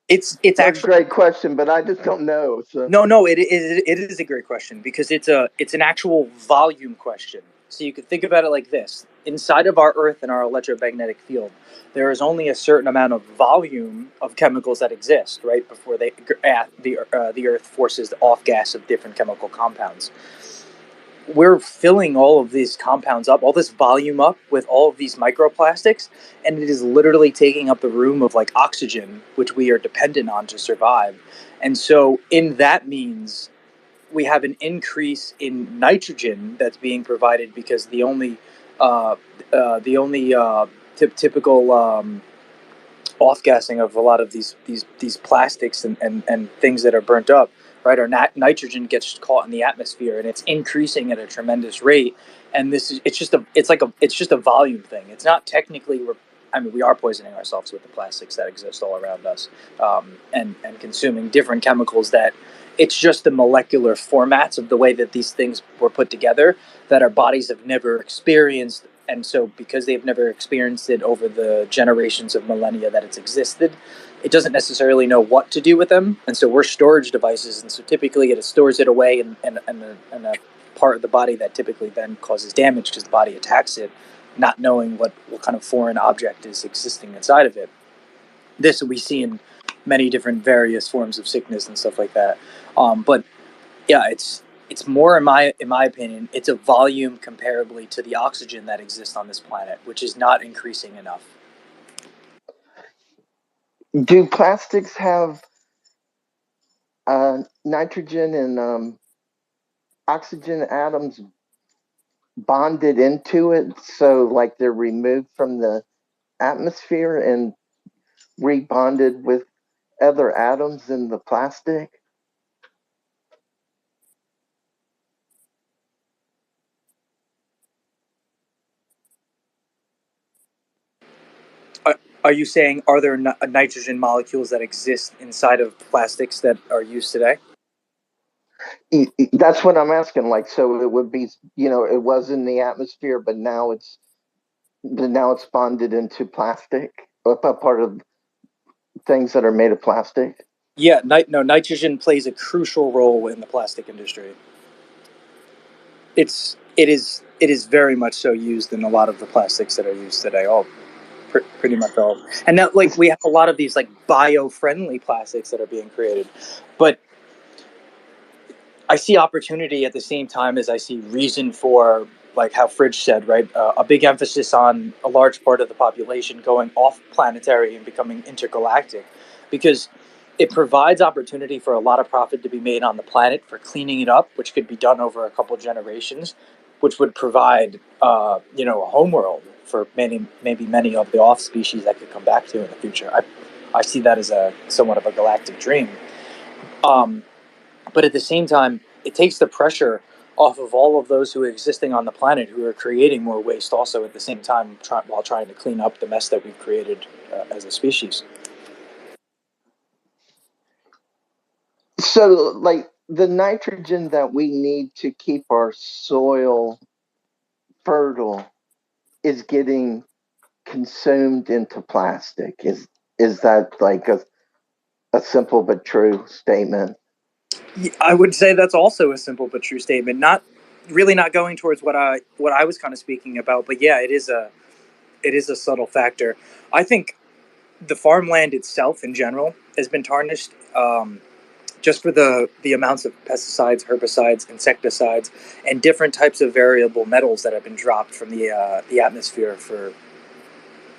S8: it's
S9: a
S8: actually
S9: great question, but I just don't know. So
S8: no, it is a great question, because it's an actual volume question. So you could think about it like this: inside of our Earth and our electromagnetic field, there is only a certain amount of volume of chemicals that exist, right before the Earth forces the off gas of different chemical compounds. We're filling all of these compounds up, all this volume up with all of these microplastics, and it is literally taking up the room of like oxygen, which we are dependent on to survive. And so, in that means, we have an increase in nitrogen that's being provided, because uh, typical off gassing of a lot of these plastics and things that are burnt up, right? Our nitrogen gets caught in the atmosphere, and it's increasing at a tremendous rate. And this is it's just a volume thing. It's not technically. I mean, we are poisoning ourselves with the plastics that exist all around us, and consuming different chemicals that. It's just the molecular formats of the way that these things were put together that our bodies have never experienced. And so, because they've never experienced it over the generations of millennia that it's existed, it doesn't necessarily know what to do with them. And so, we're storage devices. And so, typically, it stores it away in a part of the body that typically then causes damage, because the body attacks it, not knowing what kind of foreign object is existing inside of it. This we see in many different various forms of sickness and stuff like that. But yeah, it's more, in my opinion, it's a volume comparably to the oxygen that exists on this planet, which is not increasing enough.
S9: Do plastics have nitrogen and oxygen atoms bonded into it, so like they're removed from the atmosphere and rebonded with other atoms in the plastic?
S8: Are you saying, are there nitrogen molecules that exist inside of plastics that are used today?
S9: That's what I'm asking. Like, so it would be, it was in the atmosphere, but now it's bonded into plastic, a part of things that are made of plastic.
S8: Yeah, no, nitrogen plays a crucial role in the plastic industry. It is very much so used in a lot of the plastics that are used today. Pretty much all. And now, like, we have a lot of these like bio-friendly plastics that are being created, but I see opportunity at the same time as I see reason for, like how Fridge said, right? A big emphasis on a large part of the population going off planetary and becoming intergalactic, because it provides opportunity for a lot of profit to be made on the planet for cleaning it up, which could be done over a couple generations, which would provide, a homeworld for maybe many of the off species that could come back to in the future. I see that as a somewhat of a galactic dream. But at the same time, it takes the pressure off of all of those who are existing on the planet who are creating more waste also at the same time while trying to clean up the mess that we've created as a species.
S9: So, like, the nitrogen that we need to keep our soil fertile is getting consumed into plastic. Is that like a simple but true statement?
S8: I would say that's also a simple but true statement. Not going towards what I was kind of speaking about, but yeah, it is a subtle factor. I think the farmland itself in general has been tarnished, just for the amounts of pesticides, herbicides, insecticides, and different types of variable metals that have been dropped from the atmosphere for,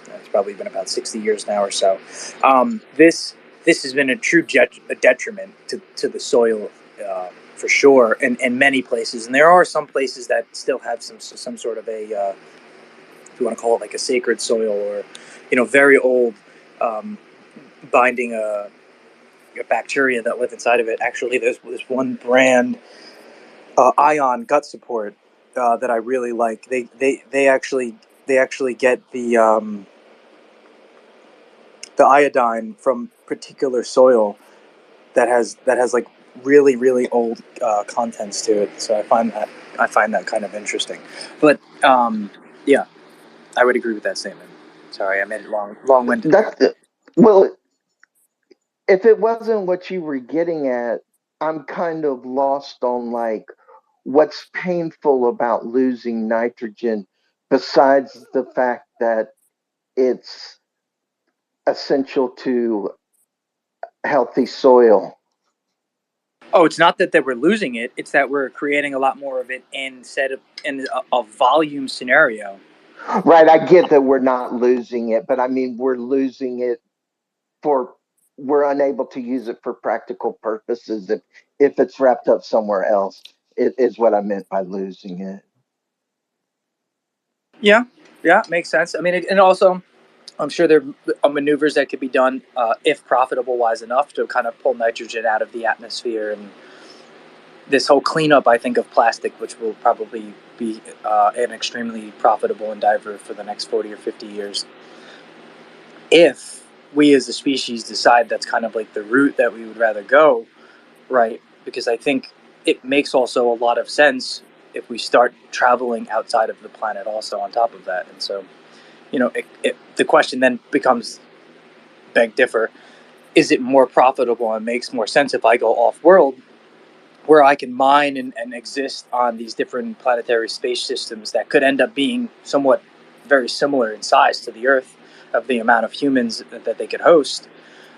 S8: it's probably been about 60 years now or so. This has been a true detriment to the soil, for sure, in many places. And there are some places that still have some sort of a, if you want to call it like a sacred soil, or very old, binding a bacteria that live inside of it. Actually, there's one brand, Ion Gut Support, that I really like. They actually get the iodine from particular soil that has like really old contents to it. So I find that kind of interesting. But yeah, I would agree with that statement. Sorry, I made it long winded there.
S9: Well, if it wasn't what you were getting at, I'm kind of lost on like what's painful about losing nitrogen besides the fact that it's essential to healthy soil.
S8: Oh, it's not that we're losing it; it's that we're creating a lot more of it instead of in a volume scenario.
S9: Right, I get that we're not losing it, but I mean we're losing it for we're unable to use it for practical purposes if it's wrapped up somewhere else. It is what I meant by losing it.
S8: Yeah, makes sense. I mean, and also, I'm sure there are maneuvers that could be done, if profitable wise enough, to kind of pull nitrogen out of the atmosphere, and this whole cleanup, I think, of plastic, which will probably be an extremely profitable endeavor for the next 40 or 50 years. If we as a species decide that's kind of like the route that we would rather go, right? Because I think it makes also a lot of sense if we start traveling outside of the planet also on top of that. And so, the question then becomes, beg differ, is it more profitable and makes more sense if I go off world, where I can mine and exist on these different planetary space systems that could end up being somewhat very similar in size to the Earth, of the amount of humans that they could host?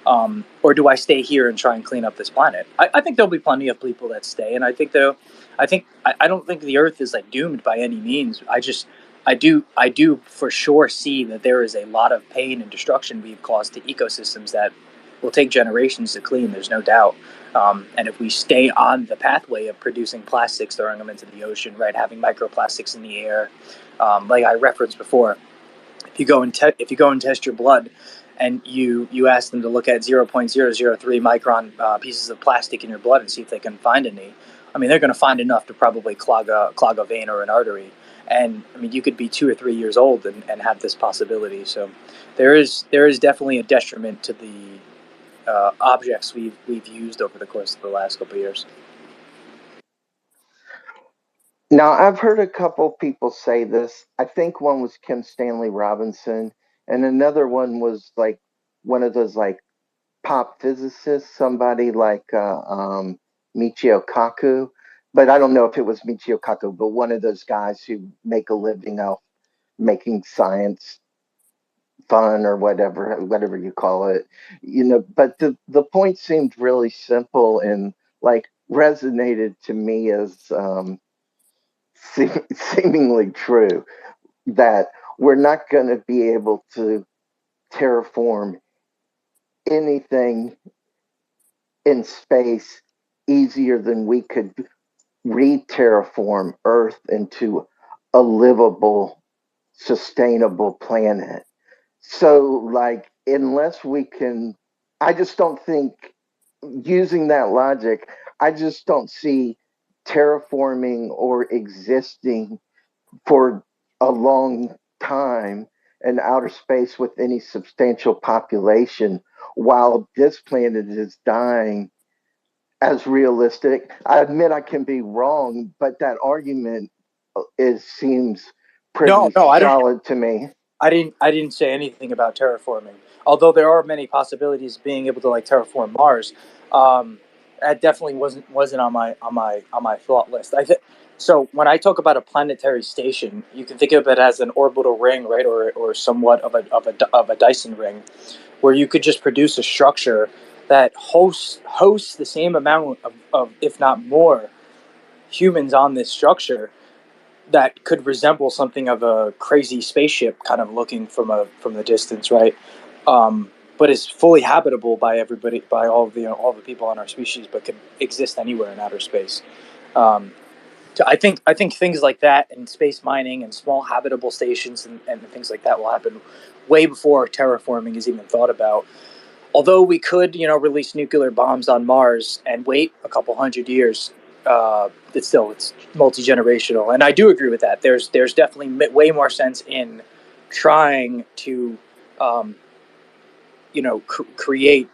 S8: or do I stay here and try and clean up this planet? I think there'll be plenty of people that stay, and I don't think the Earth is like doomed by any means. I do for sure see that there is a lot of pain and destruction we've caused to ecosystems that will take generations to clean. There's no doubt. And if we stay on the pathway of producing plastics, throwing them into the ocean, right, having microplastics in the air, like I referenced before, if you go and test your blood, and you ask them to look at 0.003 micron pieces of plastic in your blood and see if they can find any, I mean, they're going to find enough to probably clog a vein or an artery. And I mean, you could be 2 or 3 years old and have this possibility. So there is definitely a detriment to the objects we've used over the course of the last couple of years.
S9: Now, I've heard a couple people say this. I think one was Kim Stanley Robinson, and another one was like one of those like pop physicists, somebody like Michio Kaku. But I don't know if it was Michio Kaku, but one of those guys who make a living off making science fun or whatever you call it. But the point seemed really simple and like resonated to me as seemingly true, that we're not going to be able to terraform anything in space easier than we could re-terraform Earth into a livable, sustainable planet. So, like, unless we can, I just don't think, using that logic, I just don't see terraforming or existing for a long time in outer space with any substantial population while this planet is dying as realistic. I admit I can be wrong, but that argument seems pretty
S8: No, I don't.
S9: solid to me.
S8: I didn't say anything about terraforming. Although there are many possibilities of being able to like terraform Mars. That definitely wasn't on my thought list. So when I talk about a planetary station, you can think of it as an orbital ring, right, or somewhat of a Dyson ring, where you could just produce a structure that hosts the same amount of if not more humans on this structure, that could resemble something of a crazy spaceship, kind of looking from the distance, right? But is fully habitable by everybody, by all the people on our species, but could exist anywhere in outer space. So I think things like that, and space mining and small habitable stations and things like that will happen way before terraforming is even thought about. Although we could, release nuclear bombs on Mars and wait a couple hundred years, it's multi-generational, and I do agree with that. There's definitely way more sense in trying to, create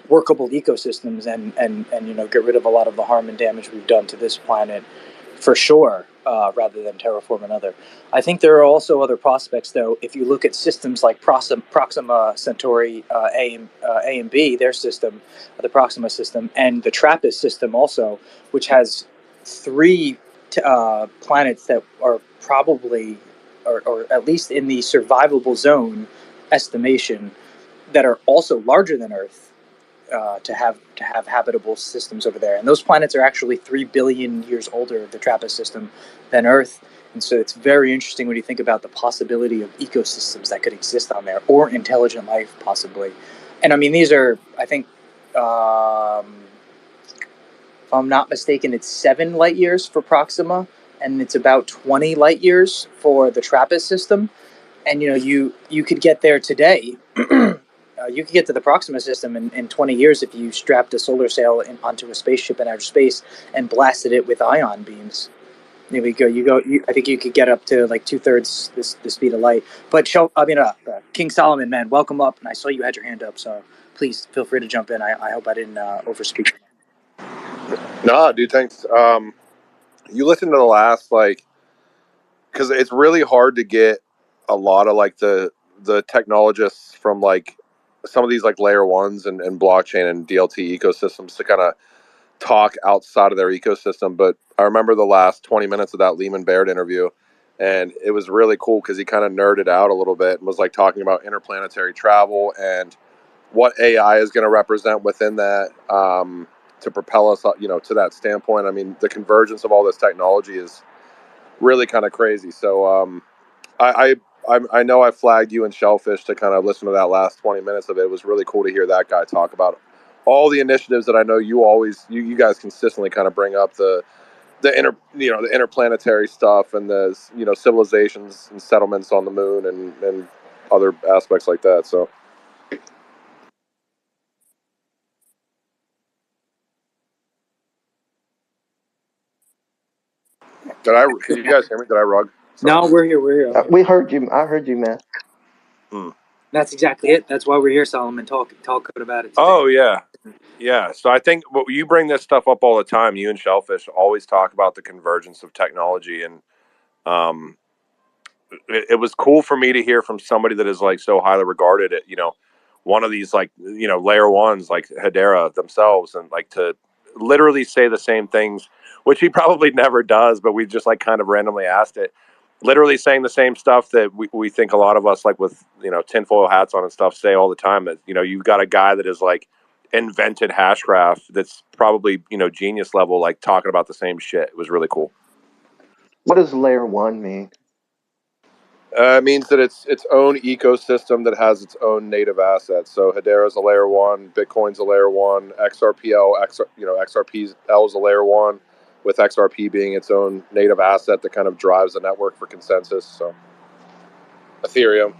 S8: workable ecosystems and get rid of a lot of the harm and damage we've done to this planet, for sure, rather than terraform another. I think there are also other prospects, though. If you look at systems like Proxima Centauri A and B, their system, the Proxima system, and the TRAPPIST system also, which has three planets that are probably, or at least in the survivable zone estimation, that are also larger than Earth, to have habitable systems over there. And those planets are actually 3 billion years older, the TRAPPIST system, than Earth. And so it's very interesting when you think about the possibility of ecosystems that could exist on there, or intelligent life, possibly. And I mean, these are, I think, if I'm not mistaken, it's 7 light years for Proxima, and it's about 20 light years for the TRAPPIST system. And you could get there today. You could get to the Proxima system in 20 years if you strapped a solar sail onto a spaceship in outer space and blasted it with ion beams. There we go. I think you could get up to like 2/3 the speed of light. But King Solomon, man, welcome up. And I saw you had your hand up, so please feel free to jump in. I hope I didn't overspeak.
S10: No, dude, thanks. You listened to the last, because it's really hard to get a lot of the technologists from some of these layer ones and blockchain and DLT ecosystems to kind of talk outside of their ecosystem. But I remember the last 20 minutes of that Lehman Baird interview, and it was really cool because he kind of nerded out a little bit and was talking about interplanetary travel and what AI is going to represent within that, to propel us, to that standpoint. I mean, the convergence of all this technology is really kind of crazy. So I know I flagged you and Shellfish to kind of listen to that last 20 minutes of it. It was really cool to hear that guy talk about all the initiatives that I know you guys consistently kind of bring up, the the interplanetary stuff, and the civilizations and settlements on the moon, and other aspects like that. So can you guys hear me? Did I rug?
S8: Sorry. No, we're here. We're here.
S9: We heard you. I heard you, man.
S8: That's exactly it. That's why we're here, Solomon. Talk about it today.
S10: Oh yeah. So I think you bring this stuff up all the time. You and Shellfish always talk about the convergence of technology, and it was cool for me to hear from somebody that is like so highly regarded at one of these, like, layer ones like Hedera themselves, and like to literally say the same things, which he probably never does, but we just like kind of randomly asked it, literally saying the same stuff that we think a lot of us, like with tinfoil hats on and stuff, say all the time. That you've got a guy that is like invented Hashgraph that's probably genius level, like talking about the same shit. It was really cool.
S9: What does layer one mean?
S10: It means that it's its own ecosystem that has its own native assets. So Hedera is a layer one, Bitcoin's a layer one, XRPL is a layer one, with XRP being its own native asset that kind of drives the network for consensus. So Ethereum.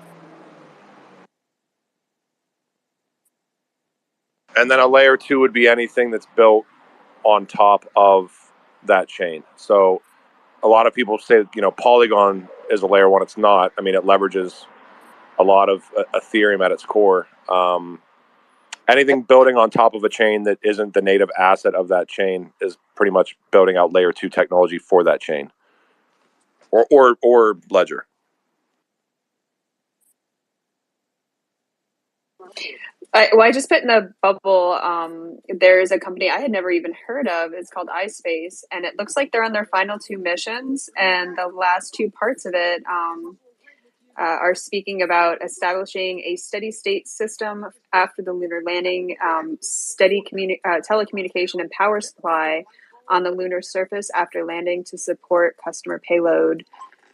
S10: And then a layer two would be anything that's built on top of that chain. So a lot of people say, Polygon is a layer one. It's not. I mean, it leverages a lot of Ethereum at its core. Anything building on top of a chain that isn't the native asset of that chain is pretty much building out layer two technology for that chain, or ledger.
S1: I just put in the bubble. There's a company I had never even heard of. It's called iSpace, and it looks like they're on their final two missions, and the last two parts of it are speaking about establishing a steady state system after the lunar landing, steady telecommunication and power supply on the lunar surface after landing to support customer payload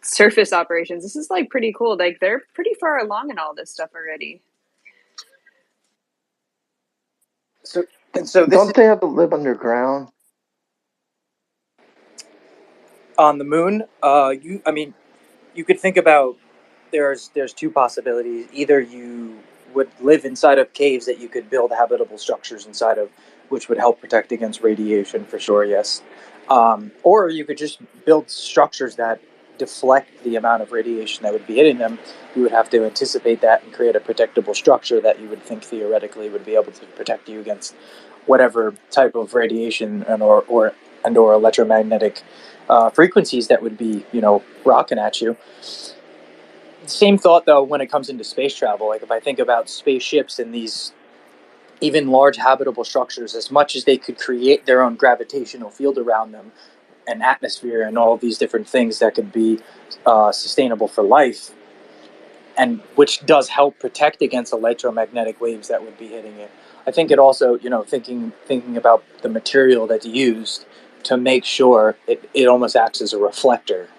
S1: surface operations. This is like pretty cool. Like they're pretty far along in all this stuff already.
S8: So
S9: don't they have to live underground?
S8: On the moon, you could think about there's two possibilities. Either you would live inside of caves that you could build habitable structures inside of, which would help protect against radiation for sure, yes. Or you could just build structures that deflect the amount of radiation that would be hitting them. You would have to anticipate that and create a protectable structure that you would think theoretically would be able to protect you against whatever type of radiation and or electromagnetic frequencies that would be, rocking at you. Same thought, though, when it comes into space travel. Like, if I think about spaceships and these even large habitable structures, as much as they could create their own gravitational field around them, an atmosphere, and all of these different things that could be sustainable for life, and which does help protect against electromagnetic waves that would be hitting it. I think it also, thinking about the material that's used to make sure it almost acts as a reflector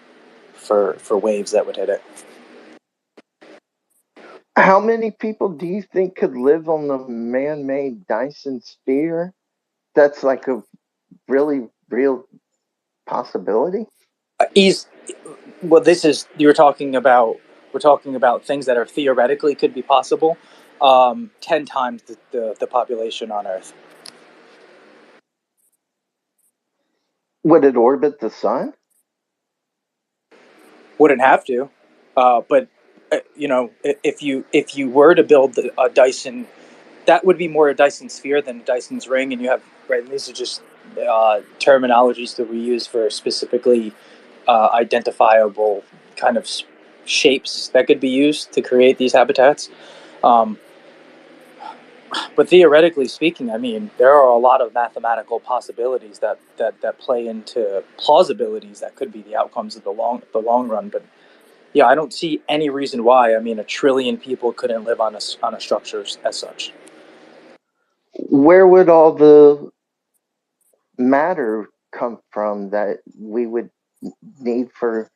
S8: for waves that would hit it.
S9: How many people do you think could live on the man-made Dyson sphere? That's like a really real possibility.
S8: We're talking about things that are theoretically could be possible. 10 times the population on Earth.
S9: Would it orbit the sun?
S8: Wouldn't have to, but if you were to build a Dyson, that would be more a Dyson sphere than a Dyson's ring, and you have these are just terminologies that we use for specifically identifiable kind of shapes that could be used to create these habitats. But theoretically speaking, I mean, there are a lot of mathematical possibilities that play into plausibilities that could be the outcomes of the long run. But yeah, I don't see any reason why. I mean, 1 trillion people couldn't live on a structure as such.
S9: where would all the matter come from that we would need for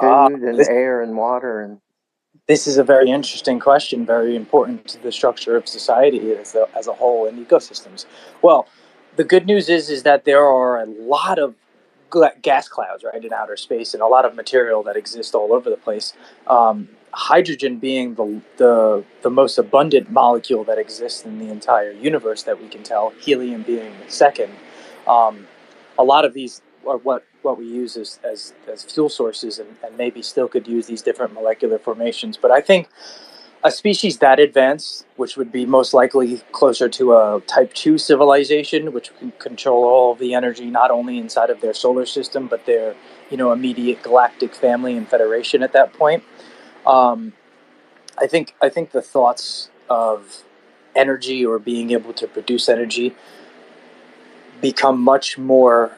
S9: food and air and water? And
S8: This is a very interesting question, very important to the structure of society as a whole and ecosystems. Well, the good news is that there are a lot of gas clouds, right, in outer space, and a lot of material that exists all over the place. Hydrogen being the most abundant molecule that exists in the entire universe that we can tell, helium being the second. Um, a lot of these are what we use as fuel sources, and maybe still could use these different molecular formations. But I think a species that advanced, which would be most likely closer to a type 2 civilization, which can control all of the energy not only inside of their solar system, but their immediate galactic family and federation at that point. Um, I think the thoughts of energy or being able to produce energy become much more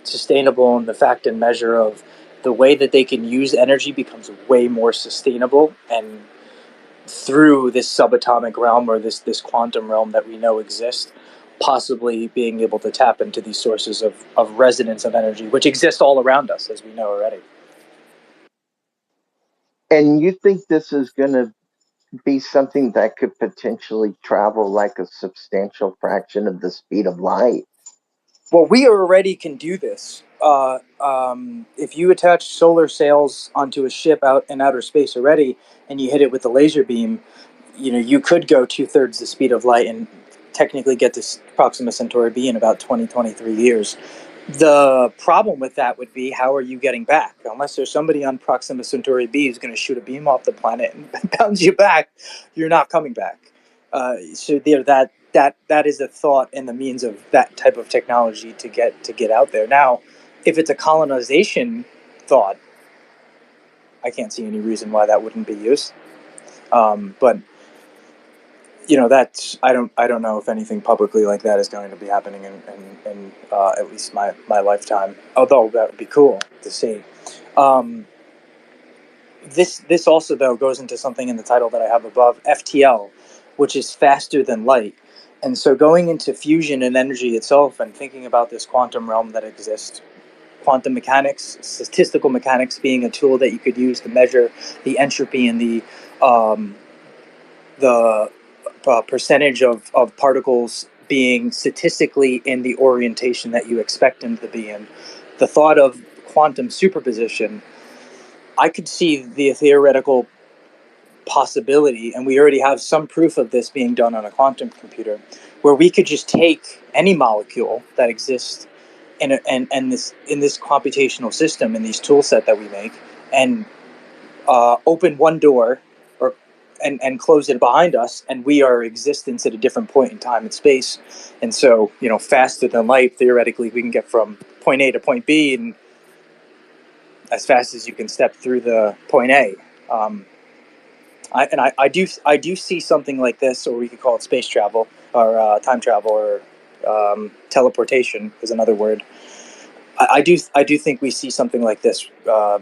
S8: sustainable in the fact and measure of the way that they can use energy becomes way more sustainable, and through this subatomic realm or this quantum realm that we know exists, possibly being able to tap into these sources of resonance of energy, which exist all around us, as we know already.
S9: and you think this is going to be something that could potentially travel like a substantial fraction of the speed of light?
S8: Well, we already can do this. If you attach solar sails onto a ship out in outer space already, and you hit it with a laser beam, you could go 2/3 the speed of light and technically get to Proxima Centauri B in about 20-23 years. The problem with that would be, how are you getting back? Unless there's somebody on Proxima Centauri B who's going to shoot a beam off the planet and bounce you back, you're not coming back. So there, that is the thought and the means of that type of technology to get out there. Now, if it's a colonization thought, I can't see any reason why that wouldn't be used. But that's I don't know if anything publicly like that is going to be happening in at least my lifetime. Although that would be cool to see. This also though goes into something in the title that I have above, FTL, which is faster than light. And so going into fusion and energy itself and thinking about this quantum realm that exists, quantum mechanics, statistical mechanics being a tool that you could use to measure the entropy and the percentage of particles being statistically in the orientation that you expect them to be in. The thought of quantum superposition, I could see the theoretical possibility, and we already have some proof of this being done on a quantum computer, where we could just take any molecule that exists in this computational system, in these tool set that we make, and open one door or and close it behind us, and we are existence at a different point in time and space. And so, faster than light, theoretically, we can get from point A to point B and as fast as you can step through the point A. I do see something like this, or we could call it space travel, or time travel, or teleportation is another word. I do think we see something like this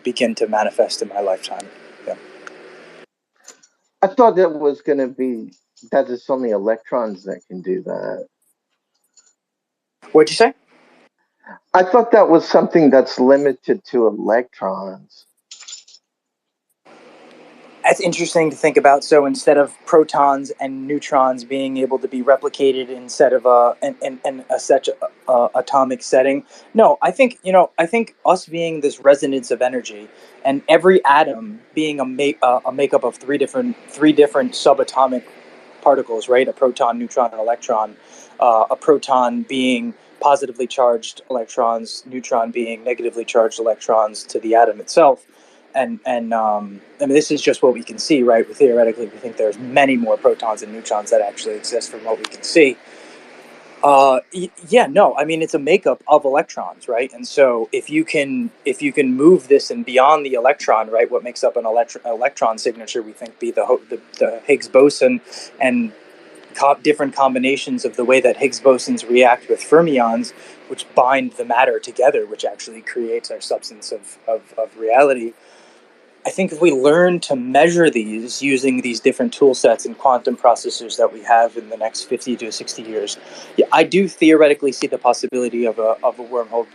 S8: begin to manifest in my lifetime. Yeah.
S9: I thought that was going to be that it's only electrons that can do that.
S8: What'd you say?
S9: I thought that was something that's limited to electrons.
S8: That's interesting to think about. So instead of protons and neutrons being able to be replicated instead of in a such atomic setting, no, I think us being this resonance of energy, and every atom being a makeup of three different subatomic particles, right? A proton, neutron, and electron. A proton being positively charged electrons, neutron being negatively charged electrons to the atom itself. And I mean, this is just what we can see, right? Theoretically, we think there's many more protons and neutrons that actually exist from what we can see. Yeah, no, I mean, it's a makeup of electrons, right? And so if you can move this and beyond the electron, right, what makes up an electron signature, we think be the Higgs boson, and different combinations of the way that Higgs bosons react with fermions, which bind the matter together, which actually creates our substance of reality. I think if we learn to measure these using these different tool sets and quantum processors that we have in the next 50 to 60 years, yeah, I do theoretically see the possibility of a wormhole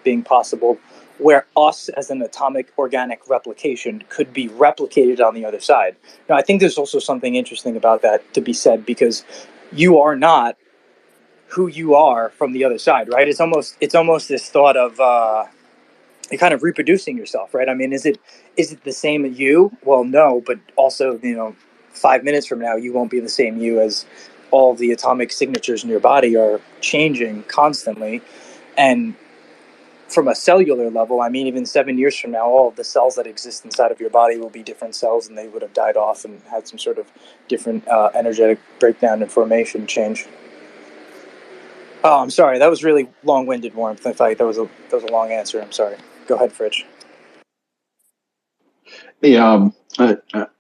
S8: being possible, where us as an atomic organic replication could be replicated on the other side. Now, I think there's also something interesting about that to be said, because you are not who you are from the other side, right? It's almost this thought of you're kind of reproducing yourself, right? I mean, is it the same you? Well, no, but also, 5 minutes from now, you won't be the same you, as all the atomic signatures in your body are changing constantly. And from a cellular level, I mean, even 7 years from now, all of the cells that exist inside of your body will be different cells, and they would have died off and had some sort of different energetic breakdown and formation change. Oh, I'm sorry. That was really long-winded, Warmth. In fact, that was a long answer. I'm sorry. Go ahead, Fridge.
S7: Hey,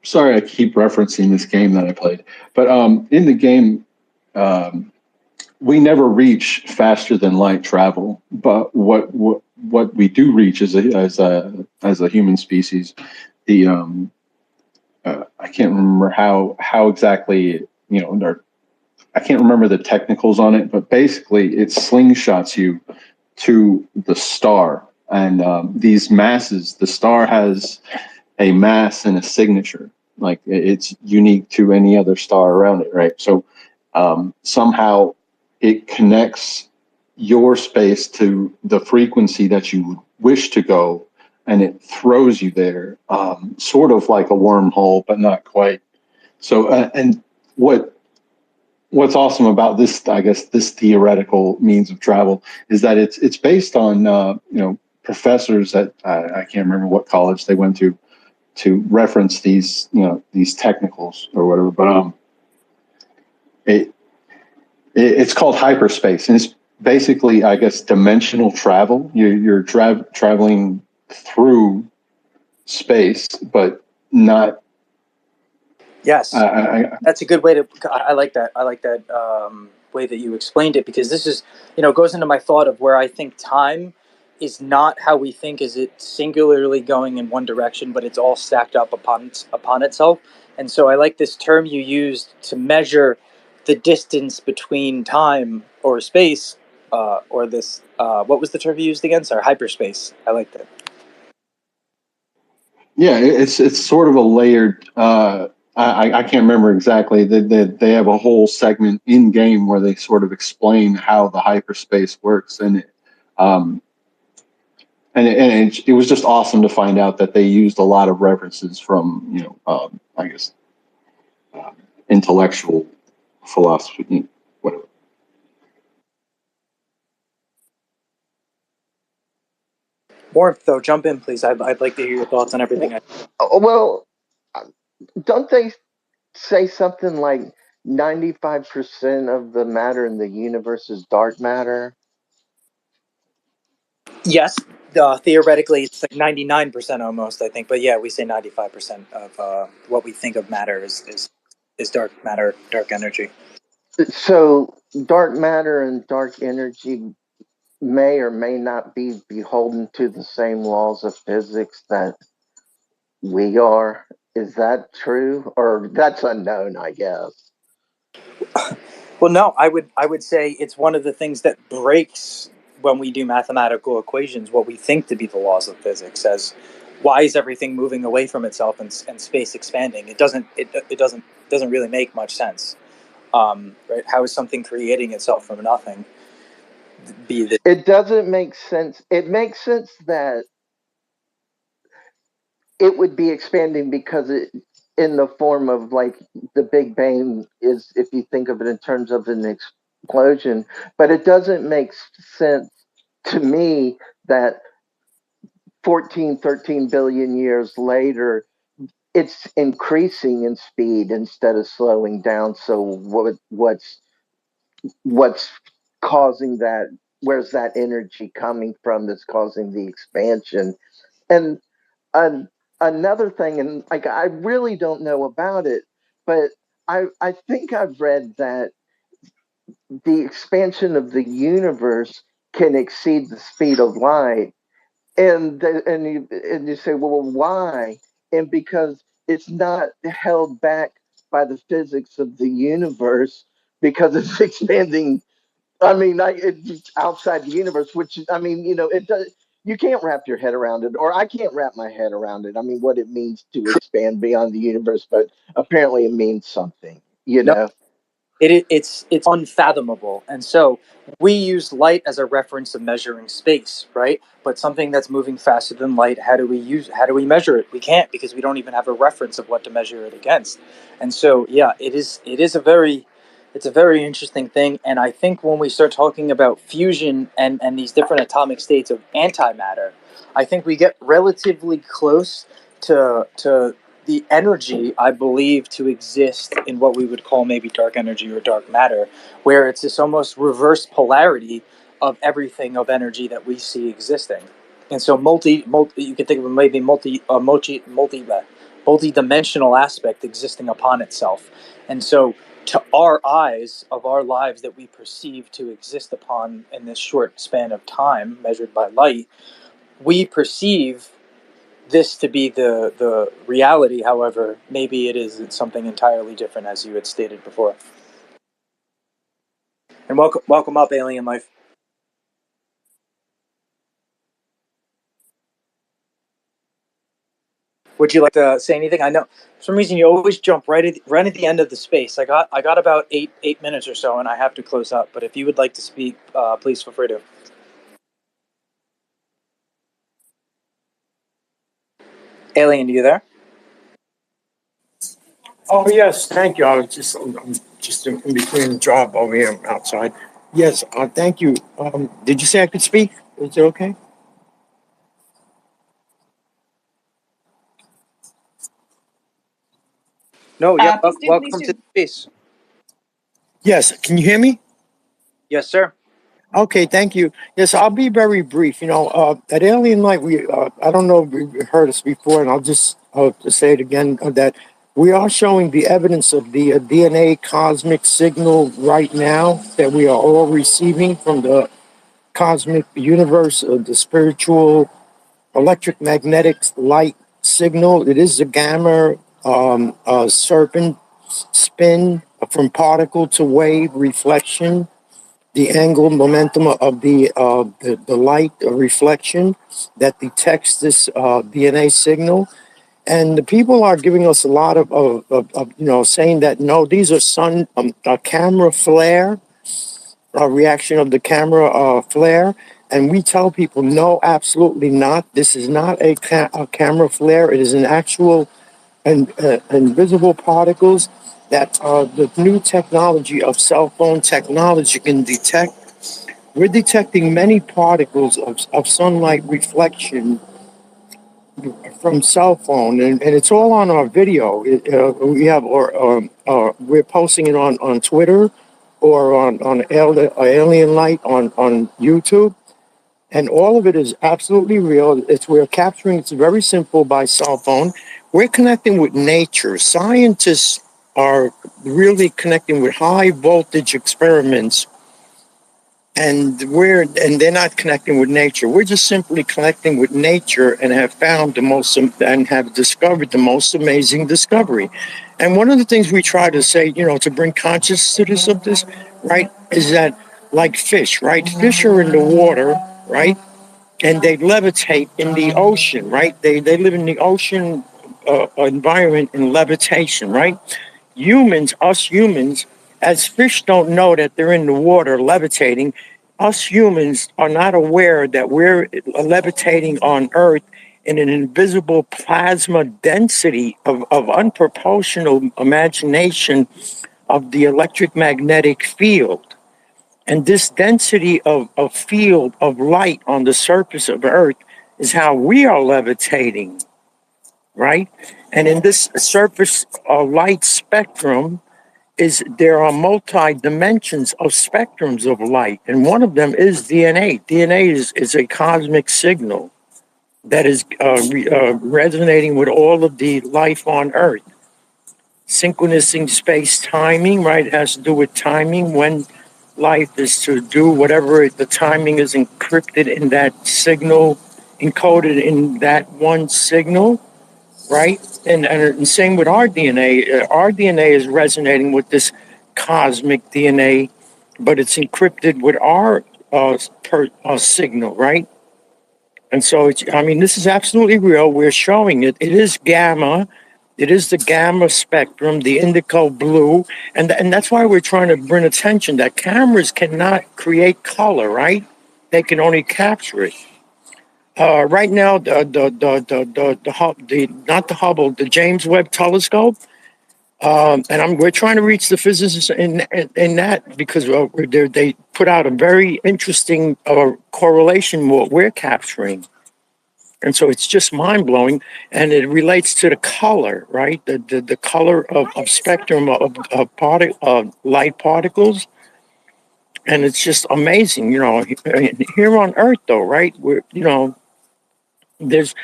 S7: sorry, I keep referencing this game that I played, but in the game, um, we never reach faster than light travel. But what we do reach as a human species, the I can't remember how exactly, I can't remember the technicals on it, but basically it slingshots you to the star, and these masses, the star has a mass and a signature. Like it's unique to any other star around it, right? So somehow it connects your space to the frequency that you would wish to go, and it throws you there, sort of like a wormhole, but not quite. So, and what's awesome about this, I guess, this theoretical means of travel is that it's based on professors at I can't remember what college they went to reference these technicals or whatever, but it, it's called hyperspace, and it's basically, I guess, dimensional travel. You're traveling through space, but not.
S8: Yes, that's a good way to. I like that. I like that way that you explained it, because this is, goes into my thought of where I think time is not how we think. Is it singularly going in one direction, but it's all stacked up upon itself. And so I like this term you used to measure the distance between time or space, or this. What was the term you used again? Sorry, hyperspace. I like that.
S7: Yeah, it's sort of a layered. I can't remember exactly. They have a whole segment in game where they sort of explain how the hyperspace works, um, it was just awesome to find out that they used a lot of references from I guess intellectual philosophy, whatever.
S8: Warmth, though, jump in, please. I'd like to hear your thoughts on everything.
S9: Well, don't they say something like 95% of the matter in the universe is dark matter?
S8: Yes, theoretically, it's like 99% almost, I think. But yeah, we say 95% of what we think of matter is dark matter, dark energy.
S9: So, dark matter and dark energy may or may not be beholden to the same laws of physics that we are. Is that true? Or that's unknown, I guess.
S8: Well, no, I would say it's one of the things that breaks when we do mathematical equations what we think to be the laws of physics. As why is everything moving away from itself, and space expanding? It doesn't really make much sense. Right? How is something creating itself from nothing?
S9: It doesn't make sense. It makes sense that it would be expanding because in the form of like the Big Bang is, if you think of it in terms of an explosion, but it doesn't make sense to me that 14, 13 billion years later, it's increasing in speed instead of slowing down. So what's causing that? Where's that energy coming from that's causing the expansion? And an, another thing, and like I really don't know about it, but I think I've read that the expansion of the universe can exceed the speed of light. And you say, well, why? and because it's not held back by the physics of the universe because it's expanding. I mean, it's outside the universe, which I mean, it does. You can't wrap your head around it, or I can't wrap my head around it. I mean, what it means to expand beyond the universe, but apparently it means something. You
S8: No,
S9: know.
S8: it's unfathomable, and so we use light as a reference of measuring space, right? But something that's moving faster than light, how do we measure it? We can't, because we don't even have a reference of what to measure it against. And so yeah, it is it's a very interesting thing. And I think when we start talking about fusion and these different atomic states of antimatter, I think we get relatively close to the energy I believe to exist in what we would call maybe dark energy or dark matter, where it's this almost reverse polarity of everything of energy that we see existing. And so multi you could think of it maybe multi-dimensional aspect existing upon itself. And so to our eyes of our lives that we perceive to exist upon in this short span of time measured by light, we perceive this to be the reality. However, maybe it is something entirely different, as you had stated before. And welcome up, Alien Life. Would you like to say anything? I know for some reason you always jump right at the end of the space. I got about 8 minutes or so, and I have to close up. But if you would like to speak, please feel free to. Alien, are you there?
S11: Oh, yes, thank you. I'm just in between the job over here outside. Yes, thank you. Did you say I could speak? Is it okay?
S8: No. Yeah.
S1: Please do, please
S8: Welcome to
S1: do.
S8: the space.
S11: Yes, can you hear me?
S8: Yes, sir.
S11: Okay, thank you. Yes, I'll be very brief. At Alien Light, I don't know if you've heard us before, and I'll just say it again, that we are showing the evidence of the DNA cosmic signal right now that we are all receiving from the cosmic universe, the spiritual electric magnetic light signal. It is a gamma serpent spin from particle to wave reflection, the angle momentum of the light reflection that detects this DNA signal. And the people are giving us a lot of saying that no, these are camera flare, a reaction of the camera flare. And we tell people, no, absolutely not. This is not a camera flare. It is an actual and invisible particles that the new technology of cell phone technology can detect. We're detecting many particles of sunlight reflection from cell phone, and it's all on our video. We have, or we're posting it on Twitter or on Alien Light on YouTube. And all of it is absolutely real. We're capturing. It's very simple by cell phone. We're connecting with nature. Scientists are really connecting with high voltage experiments, and they're not connecting with nature. We're just simply connecting with nature and have found and have discovered the most amazing discovery. And one of the things we try to say, to bring consciousness of this, right, is that like fish, right? Fish are in the water, right? And they levitate in the ocean, right? They live in the ocean environment in levitation, right? Us humans, as fish don't know that they're in the water levitating, us humans are not aware that we're levitating on Earth in an invisible plasma density of unproportional imagination of the electric magnetic field. And this density of field of light on the surface of Earth is how we are levitating, right? And in this surface light spectrum, there are multi dimensions of spectrums of light, and one of them is DNA. DNA is a cosmic signal that is resonating with all of the life on Earth. Synchronizing space timing, right? It has to do with timing when life is to do whatever the timing is encrypted in that signal, encoded in that one signal. right? And same with our DNA. Our DNA is resonating with this cosmic DNA, but it's encrypted with our signal, right? And so, I mean, this is absolutely real. We're showing it. It is gamma. It is the gamma spectrum, the indigo blue. And that's why we're trying to bring attention that cameras cannot create color, right? They can only capture it. Right now, the not the Hubble, the James Webb Telescope, we're trying to reach the physicists in that because they put out a very interesting correlation with what we're capturing. And so it's just mind blowing, and it relates to the color, right? The color of spectrum of light particles, and it's just amazing, you know. Here on Earth, though, right? There's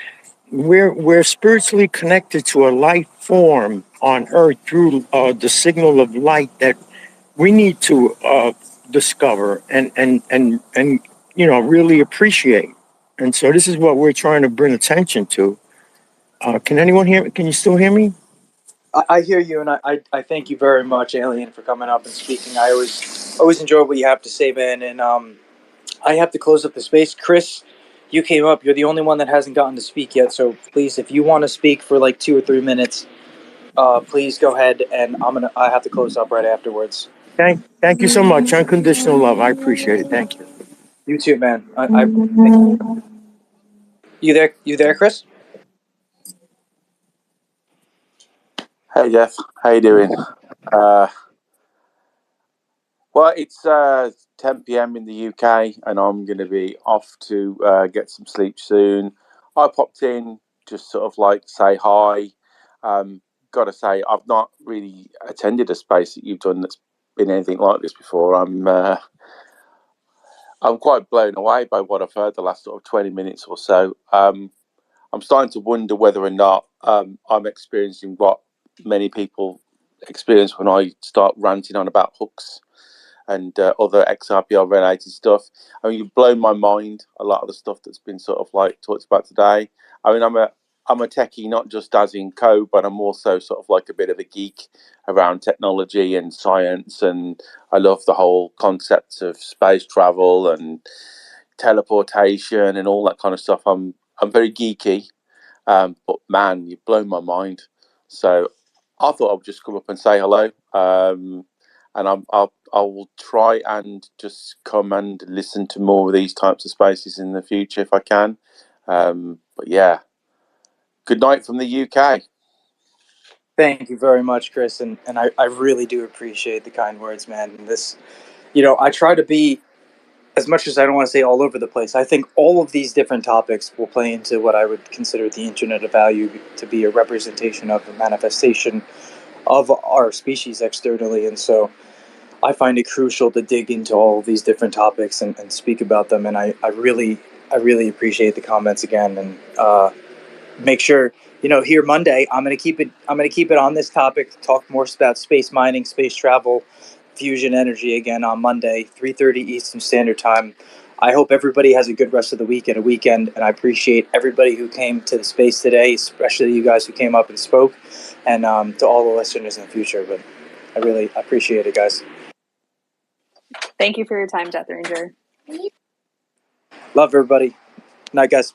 S11: we're spiritually connected to a life form on Earth through the signal of light that we need to discover and really appreciate. And so this is what we're trying to bring attention to. Can anyone hear me? Can you still hear me?
S8: I hear you, and I thank you very much, Alien, for coming up and speaking. I always enjoy what you have to say, man. And I have to close up the space. Chris, you came up. You're the only one that hasn't gotten to speak yet. So please, if you want to speak for like 2 or 3 minutes, please go ahead. And I have to close up right afterwards.
S11: Thank you so much. Unconditional love. I appreciate it. Thank you.
S8: You too, man. You there? You there, Chris?
S2: Hey Jeff, how you doing? Uh, well, it's 10 p.m. in the UK, and I'm going to be off to get some sleep soon. I popped in just sort of like say hi. Got to say, I've not really attended a space that you've done that's been anything like this before. I'm quite blown away by what I've heard the last sort of 20 minutes or so. I'm starting to wonder whether or not I'm experiencing what many people experience when I start ranting on about hooks and other XRPR related stuff. I mean, you've blown my mind, a lot of the stuff that's been sort of like talked about today. I mean, I'm a techie, not just as in code, but I'm also sort of like a bit of a geek around technology and science, and I love the whole concept of space travel and teleportation and all that kind of stuff. I'm very geeky, but man, you've blown my mind. So I thought I'd just come up and say hello. And I will try and just come and listen to more of these types of spaces in the future if I can. But yeah, good night from the UK.
S8: Thank you very much, Chris, and I really do appreciate the kind words, man. And this, I try to be, as much as I don't want to say all over the place, I think all of these different topics will play into what I would consider the Internet of Value to be a representation of a manifestation of our species externally. And so I find it crucial to dig into all of these different topics and speak about them. And I really appreciate the comments again. And make sure, here Monday, I'm going to keep it on this topic, talk more about space mining, space travel, fusion energy again on Monday, 3:30 Eastern Standard Time. I hope everybody has a good rest of the week and a weekend, and I appreciate everybody who came to the space today, especially you guys who came up and spoke, and to all the listeners in the future. But I really appreciate it, guys.
S1: Thank you for your time, Death Ranger.
S8: Love everybody. Night, guys.